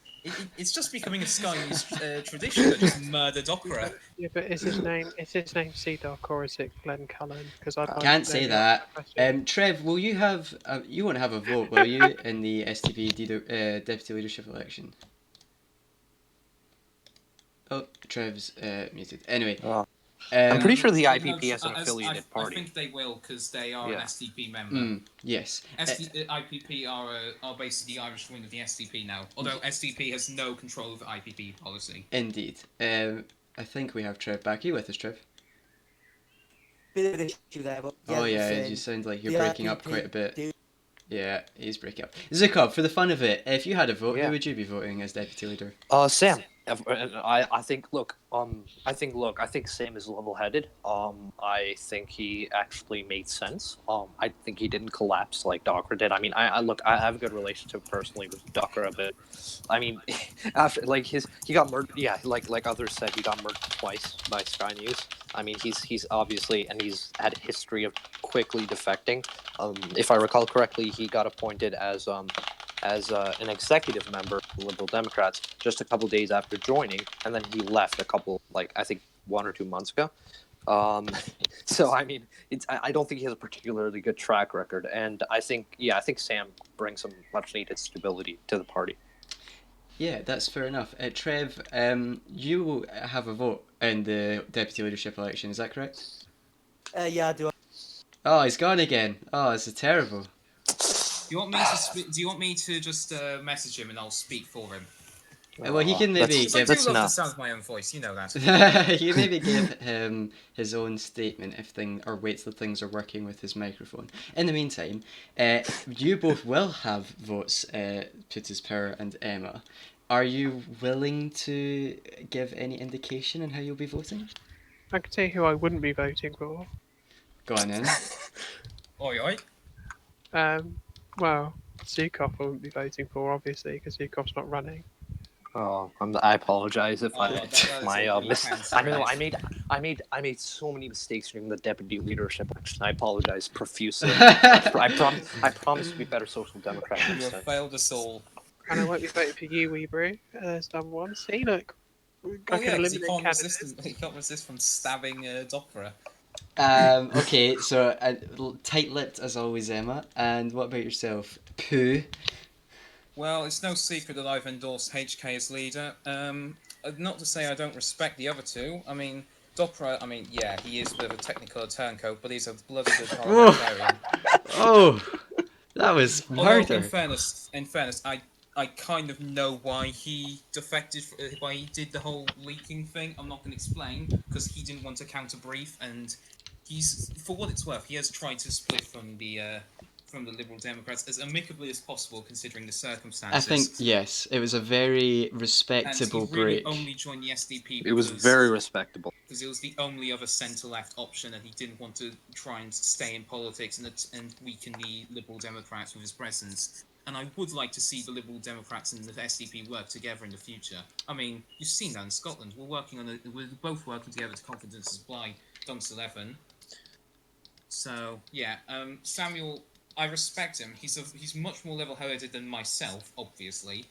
It's just becoming a Sky News tradition to just murder Docra. Yeah, but is his name Sea Doc or is it Glenn Cullen? Because I Can't say that. Trev, will you have? You won't have a vote, will you, in the STP deputy leadership election? Oh, Trev's muted. Anyway, I'm pretty sure the no, IPP has an affiliated party. I think they will because they are an SDP member. Yes. IPP are basically the Irish wing of the SDP now, although SDP has no control over IPP policy. Indeed. I think we have Trev back. Are you with us, Trev? Bit of an issue there, but oh yeah, you sound like you're breaking up quite a bit. Yeah, he's breaking up. Zukob, for the fun of it, if you had a vote, who would you be voting as deputy leader? Sam. I think. I think Sam is level-headed. I think he actually made sense. I think he didn't collapse like Docker did. I mean, I have a good relationship personally with Docker, but I mean, after he got murdered. Yeah, like others said, he got murdered twice by Sky News. I mean, he's obviously, and he's had a history of quickly defecting. If I recall correctly, he got appointed as an executive member of the Liberal Democrats just a couple days after joining, and then he left I think 1 or 2 months ago. So I mean, I don't think he has a particularly good track record, and I think Sam brings some much needed stability to the party. Yeah, that's fair enough. Trev, you will have a vote in the deputy leadership election. Is that correct? Yeah, I do. Oh, he's gone again. Oh, this is terrible. Do you want me to just message him and I'll speak for him? Well, he can maybe give. I do love the sound of my own voice. You know that. He maybe give him his own statement or wait till things are working with his microphone. In the meantime, you both will have votes. Peter's Power and Emma. Are you willing to give any indication on how you'll be voting? I can tell you who I wouldn't be voting for. Go on in. Oi, oi. Well, Zukov I wouldn't be voting for, obviously, because Zukov's not running. Oh, I apologize if I made so many mistakes during the deputy leadership election. I apologize profusely. I promise to be better social democrat. You have failed us all. And I won't be voting for you, Weebru. There's number one. See, look. He can't resist from stabbing Doppera. Okay, so tight-lipped as always, Emma. And what about yourself, Pooh? Well, it's no secret that I've endorsed HK as leader. Not to say I don't respect the other two. I mean, Doppera, yeah, he is a bit of a technical turncoat, but he's a bloody good parliamentarian. Oh, that was murder. In fairness, I kind of know why he defected, why he did the whole leaking thing. I'm not going to explain, because he didn't want to counter-brief, and he's, for what it's worth, he has tried to split from the Liberal Democrats as amicably as possible, considering the circumstances. I think, yes, it was a very respectable and he really break. only joined the SDP it was very respectable. because it was the only other centre-left option, and he didn't want to try and stay in politics and weaken the Liberal Democrats with his presence. And I would like to see the Liberal Democrats and the SDP work together in the future. I mean, you've seen that in Scotland. We're both working together to confidence supply Dunce 11. So yeah, Samuel, I respect him. He's much more level-headed than myself, obviously.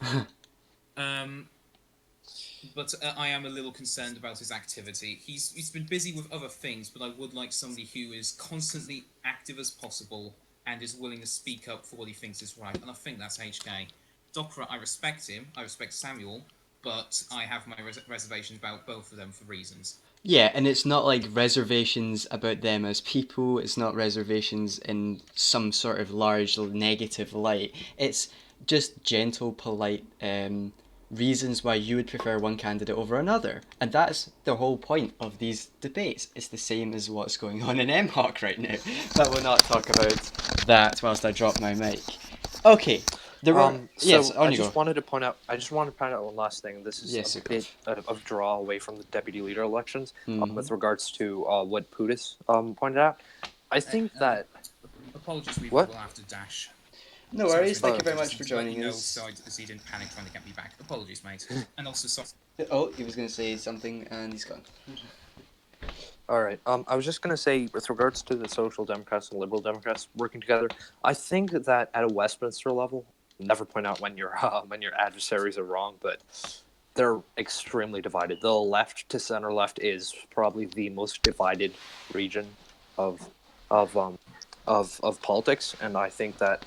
But I am a little concerned about his activity. He's been busy with other things, but I would like somebody who is constantly active as possible and is willing to speak up for what he thinks is right. And I think that's HK. Doppera, I respect him. I respect Samuel, but I have my reservations about both of them for reasons. Yeah, and it's not like reservations about them as people. It's not reservations in some sort of large negative light. It's just gentle, polite reasons why you would prefer one candidate over another. And that's the whole point of these debates. It's the same as what's going on in MHOC right now. But we'll not talk about that whilst I drop my mic. Okay. Yes, I just wanted to point out one last thing. This is a bit of draw away from the deputy leader elections with regards to what Putis pointed out. I think that... Apologies, we will have to dash. No Sorry worries. to Thank you interrupt, very I just much for need to let joining you know us. so you didn't panic trying to get me back. Apologies, mate. And also, sorry. Oh, he was going to say something and he's gone. All right. I was just going to say, with regards to the Social Democrats and Liberal Democrats working together, I think that at a Westminster level, never point out when your adversaries are wrong, but they're extremely divided. The left to center left is probably the most divided region of of politics, and I think that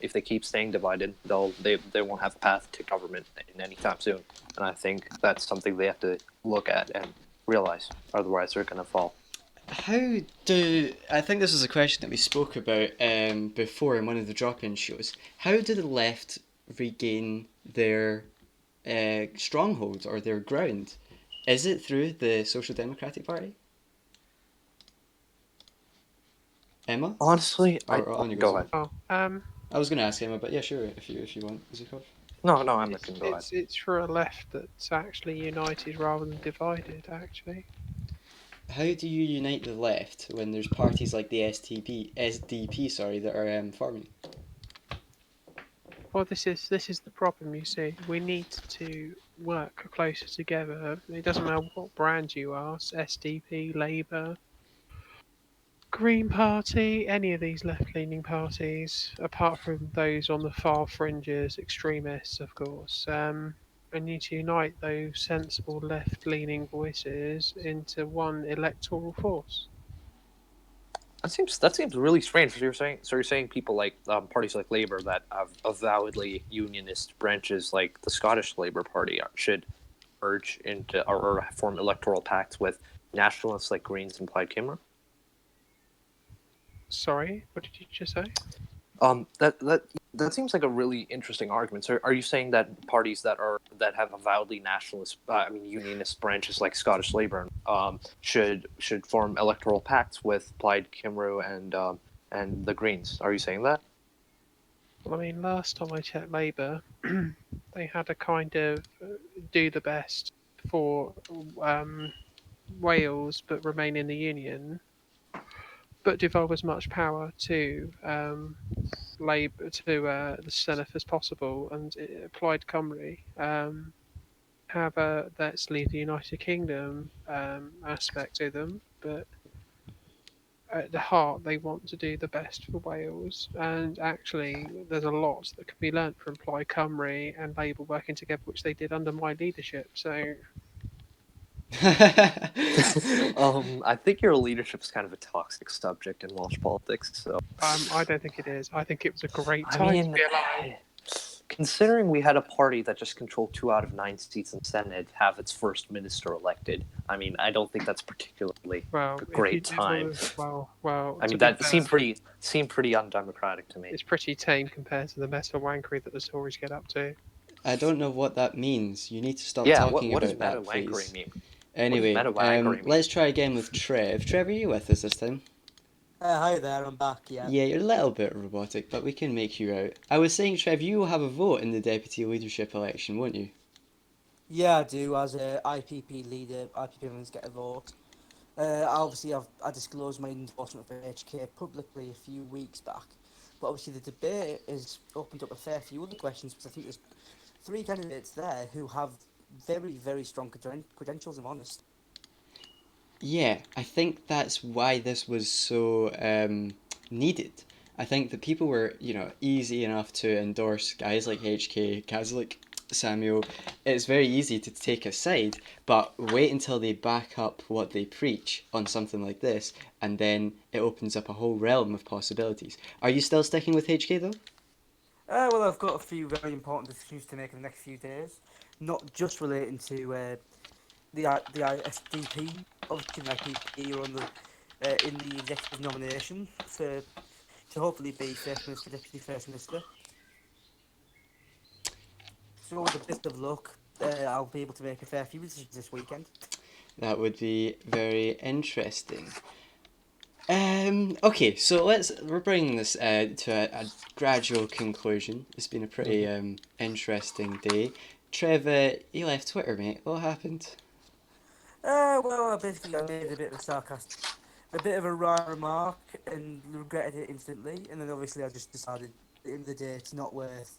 if they keep staying divided, they won't have a path to government in any time soon. And I think that's something they have to look at and realize, otherwise they're going to fall. I think this is a question that we spoke about before in one of the drop-in shows. How do the left regain their stronghold or their ground? Is it through the Social Democratic Party? Emma? Honestly, Or on you go go. ahead. Oh, I was going to ask Emma, but yeah, sure, if you want, Zukov. No, I'm not going to go ahead. it's for a left that's actually united rather than divided. Actually, How do you unite the left when there's parties like the SDP, sorry, that are forming? well, this is the problem. You see, we need to work closer together. It doesn't matter what brand you are, SDP, Labour, Green Party, any of these left-leaning parties, apart from those on the far fringes, extremists, of course. We need to unite those sensible left-leaning voices into one electoral force. That seems really strange. You're saying people like parties like Labour that have avowedly unionist branches, like the Scottish Labour Party, should merge into or form electoral pacts with nationalists like Greens and Plaid Cymru. Sorry, what did you just say? That seems like a really interesting argument. So, are you saying that parties that have avowedly nationalist, unionist branches like Scottish Labour, should form electoral pacts with Plaid Cymru and the Greens? Are you saying that? Well, I mean, last time I checked Labour, they had a kind of do the best for Wales, but remain in the union, but devolve as much power to Labour to the Senate as possible, and it applied Cymru. Have a let's leave the United Kingdom aspect to them, but at the heart they want to do the best for Wales. And actually, there's a lot that can be learnt from Plaid Cymru and Labour working together, which they did under my leadership. So I think your leadership is kind of a toxic subject in Welsh politics. So, I don't think it is. I think it was a great I time to mean, be alive. considering we had a party that just controlled 2 out of 9 seats in the Senate have its first minister elected, I mean, I don't think that's particularly Well, a great time. well. I To mean, be that fair, seemed pretty undemocratic to me. it's pretty tame compared to the meta wankery that the Tories get up to. I don't know what that means. You need to stop Yeah, talking what does about that, meta wankery please. mean? Anyway, meta wankery mean? let's try again with Trev. Trev, are you with us this time? Hi there, I'm back, yeah. Yeah, you're a little bit robotic, but we can make you out. I was saying, Trev, you will have a vote in the deputy leadership election, won't you? Yeah, I do, as a IPP leader, IPP members get a vote. Obviously, I disclosed my endorsement for HK publicly a few weeks back, but obviously the debate has opened up a fair few other questions, because I think there's 3 candidates there who have very, very strong credentials, if I'm honest. Yeah, I think that's why this was so needed. I think that people were, easy enough to endorse guys like HK, guys like Samuel. It's very easy to take a side, but wait until they back up what they preach on something like this, and then it opens up a whole realm of possibilities. Are you still sticking with HK though? Well, I've got a few very important decisions to make in the next few days, not just relating to the SDP. Obviously, the IPP are on in the executive nomination to hopefully be First Minister, Deputy First Minister. So with a bit of luck, I'll be able to make a fair few decisions this weekend. That would be very interesting. Okay, so we're bringing this to a gradual conclusion. It's been a pretty interesting day. Trevor, you left Twitter, mate. What happened? Well, basically, I made a bit of a bit of a wry remark and regretted it instantly, and then obviously I just decided the end of the day, it's not worth.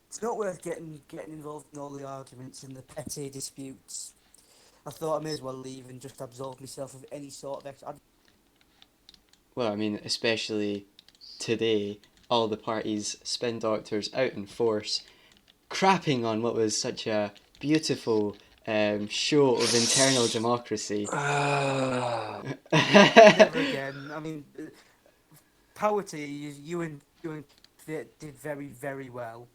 It's not worth getting involved in all the arguments and the petty disputes. I thought I may as well leave and just absolve myself of any sort of. Well, I mean, especially today, all the parties, spin doctors out in force, crapping on what was such a beautiful show of internal democracy. Never again. I mean, power to you. You and Fit did very, very well.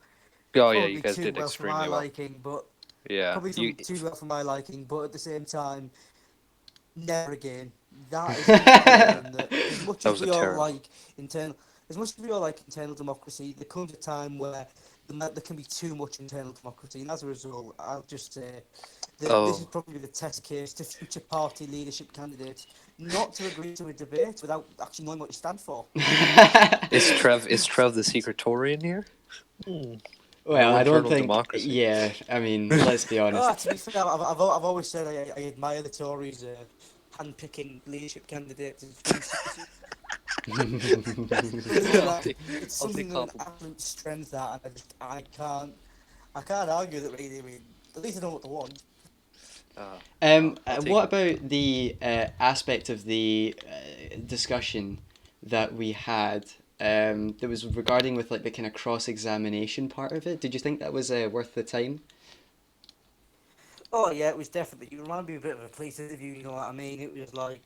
Oh yeah, Probably you guys too did well for my extremely well. liking, but Yeah, probably you. too well for my liking. But at the same time, never again. That is ensuring that as much That as was a we all terrible. like internal, as much as we all like internal democracy, there comes a time where there can be too much internal democracy, and as a result, I'll just say that this is Oh, probably the test case to future party leadership candidates not to agree to a debate without actually knowing what you stand for. is Trev the secretorian here? Well, No I don't internal think. democracy. Yeah, I mean, let's be honest. Oh, to be fair, I've always said I admire the Tories hand-picking leadership candidates. It's I'll take something of an compliment. absolute strength that, and I can't argue that really. I mean, at least I know what they want. I'll take What about the aspect of the discussion that we had that was regarding with like the kind of cross-examination part of it? Did you think that was worth the time? Oh yeah, it was definitely. You remind me a bit of a police interview. You know what I mean? It was like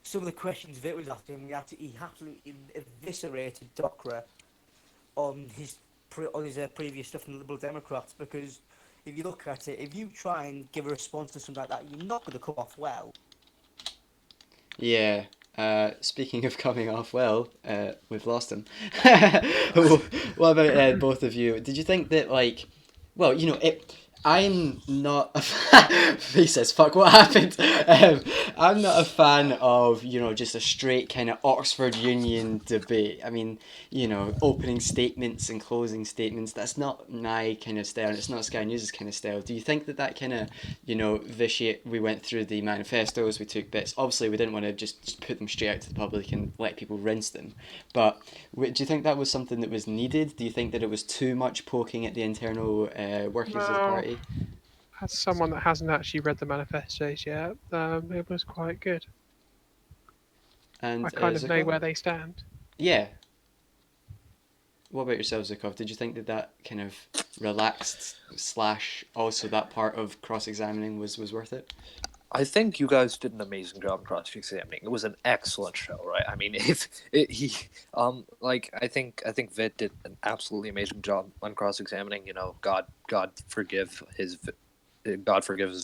some of the questions Vic was asking. He absolutely eviscerated Docra on his previous stuff in the Liberal Democrats, because if you look at it, if you try and give a response to something like that, you're not going to come off well. Yeah. Speaking of coming off well, we've lost him. What about both of you? Did you think that like, well, you know, I'm not a fan. He says, "Fuck, what happened?" I'm not a fan of, you know, just a straight kind of Oxford Union debate. I mean, you know, opening statements and closing statements. That's not my kind of style. And it's not Sky News's kind of style. Do you think that that kind of, you know, vitiate? We went through the manifestos. We took bits. Obviously, we didn't want to just put them straight out to the public and let people rinse them. But do you think that was something that was needed? Do you think that it was too much poking at the internal workings of the Well, party? as someone that hasn't actually read the manifestos yet, it was quite good. And I kind of know Zukov? where they stand. Yeah. What about yourself, Zukov? Did you think that that kind of relaxed slash also that part of cross-examining was worth it? I think you guys did an amazing job in cross-examining. It was an excellent show, right? I mean, I think Vit did an absolutely amazing job on cross-examining. You know, God forgive his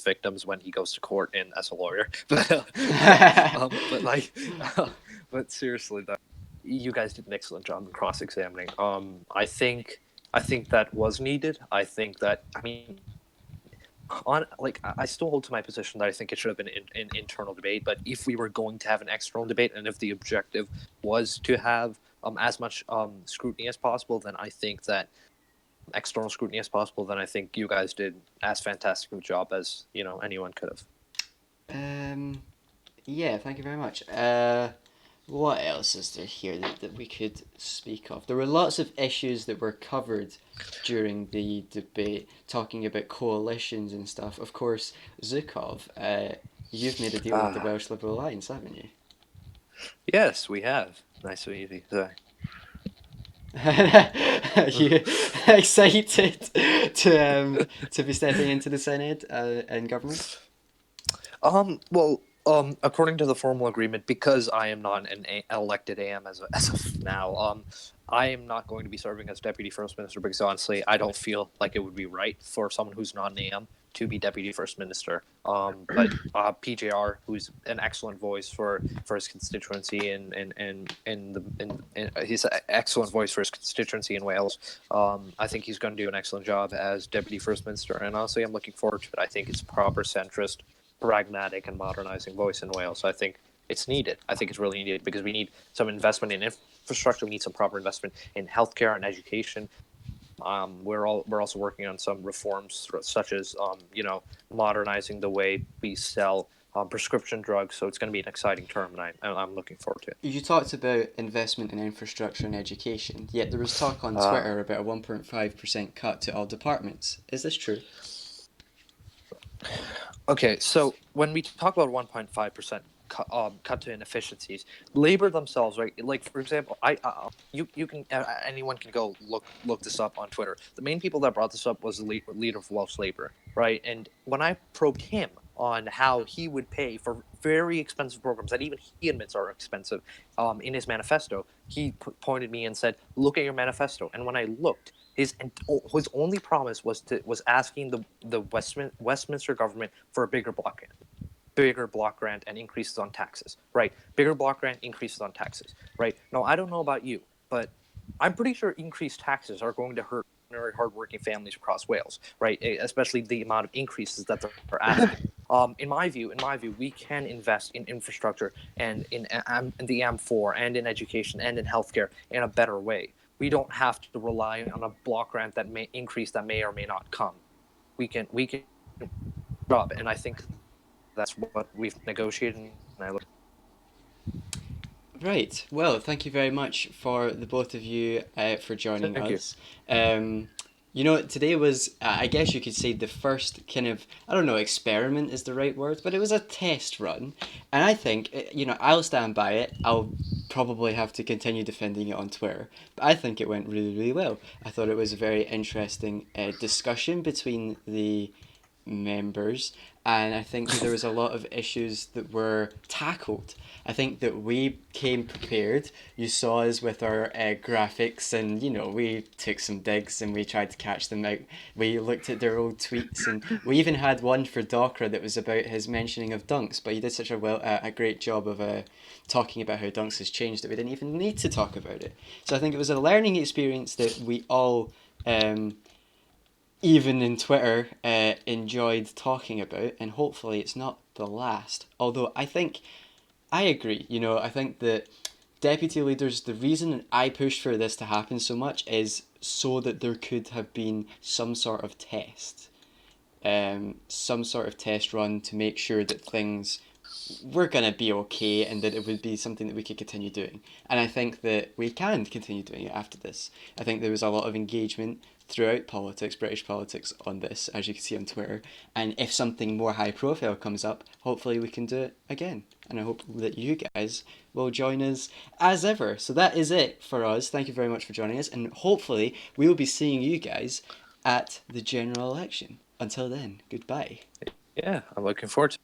victims when he goes to court in as a lawyer. But seriously, though, you guys did an excellent job in cross-examining. I think that was needed. I think that, I mean, I still hold to my position that I think it should have been an internal debate. But if we were going to have an external debate, and if the objective was to have as much scrutiny as possible, then I think that external scrutiny as possible, then I think you guys did as fantastic of a job as anyone could have. Yeah, thank you very much. What else is there here that we could speak of? There were lots of issues that were covered during the debate, talking about coalitions and stuff. Of course, Zukov, you've made a deal with the Welsh Liberal Alliance, haven't you? Yes, we have. Nice and easy. Sorry. Are you excited to be stepping into the Senate and government? Well, according to the formal agreement, because I am not an elected AM as of now, I am not going to be serving as Deputy First Minister because honestly, I don't feel like it would be right for someone who's not an AM to be Deputy First Minister. But PJR, who's an excellent voice for his constituency and he's an excellent voice for his constituency in Wales. I think he's going to do an excellent job as Deputy First Minister, and honestly, I'm looking forward to it. I think it's proper centrist, pragmatic, and modernizing voice in Wales. So I think it's needed. I think it's really needed because we need some investment in infrastructure. We need some proper investment in healthcare and education. We're also working on some reforms such as modernizing the way we sell prescription drugs. So it's going to be an exciting term, and I'm looking forward to it. You talked about investment in infrastructure and education, yet there was talk on Twitter about a 1.5% cut to all departments. Is this true? Okay, so when we talk about 1.5% cut to inefficiencies, labor themselves, right? Like for example, you can anyone can go look this up on Twitter. The main people that brought this up was the leader of Welsh Labor, right? And when I probed him on how he would pay for very expensive programs that even he admits are expensive, in his manifesto, he pointed me and said, "Look at your manifesto." And when I looked, his only promise was asking the Westminster government for a bigger block grant and increases on taxes, right? Bigger block grant, increases on taxes, right? Now I don't know about you, but I'm pretty sure increased taxes are going to hurt ordinary hardworking families across Wales, right? Especially the amount of increases that they're asking. In my view, we can invest in infrastructure and in the AM4 and in education and in healthcare in a better way. We don't have to rely on a block grant that may or may not come. We can job, and I think that's what we've negotiated. And I look. Right. Well, thank you very much for the both of you for joining us. Today was, I guess you could say, the first kind of, I don't know, experiment is the right word, but it was a test run. And I think, I'll stand by it. I'll probably have to continue defending it on Twitter. But I think it went really, really well. I thought it was a very interesting discussion between the members, and I think that there was a lot of issues that were tackled. I think that we came prepared. You saw us with our graphics, and we took some digs and we tried to catch them out. We looked at their old tweets, and we even had one for Dokra that was about his mentioning of dunks, but he did such a great job of talking about how dunks has changed that we didn't even need to talk about it. So I think it was a learning experience that we all even in Twitter, enjoyed talking about, and hopefully it's not the last. Although I agree, I think that deputy leaders, the reason I pushed for this to happen so much is so that there could have been some sort of test. Some sort of test run to make sure that things were going to be okay and that it would be something that we could continue doing. And I think that we can continue doing it after this. I think there was a lot of engagement throughout politics, British politics, on this, as you can see on Twitter. And if something more high profile comes up, hopefully we can do it again. And I hope that you guys will join us as ever. So that is it for us. Thank you very much for joining us. And hopefully we will be seeing you guys at the general election. Until then, goodbye. Yeah, I'm looking forward to it.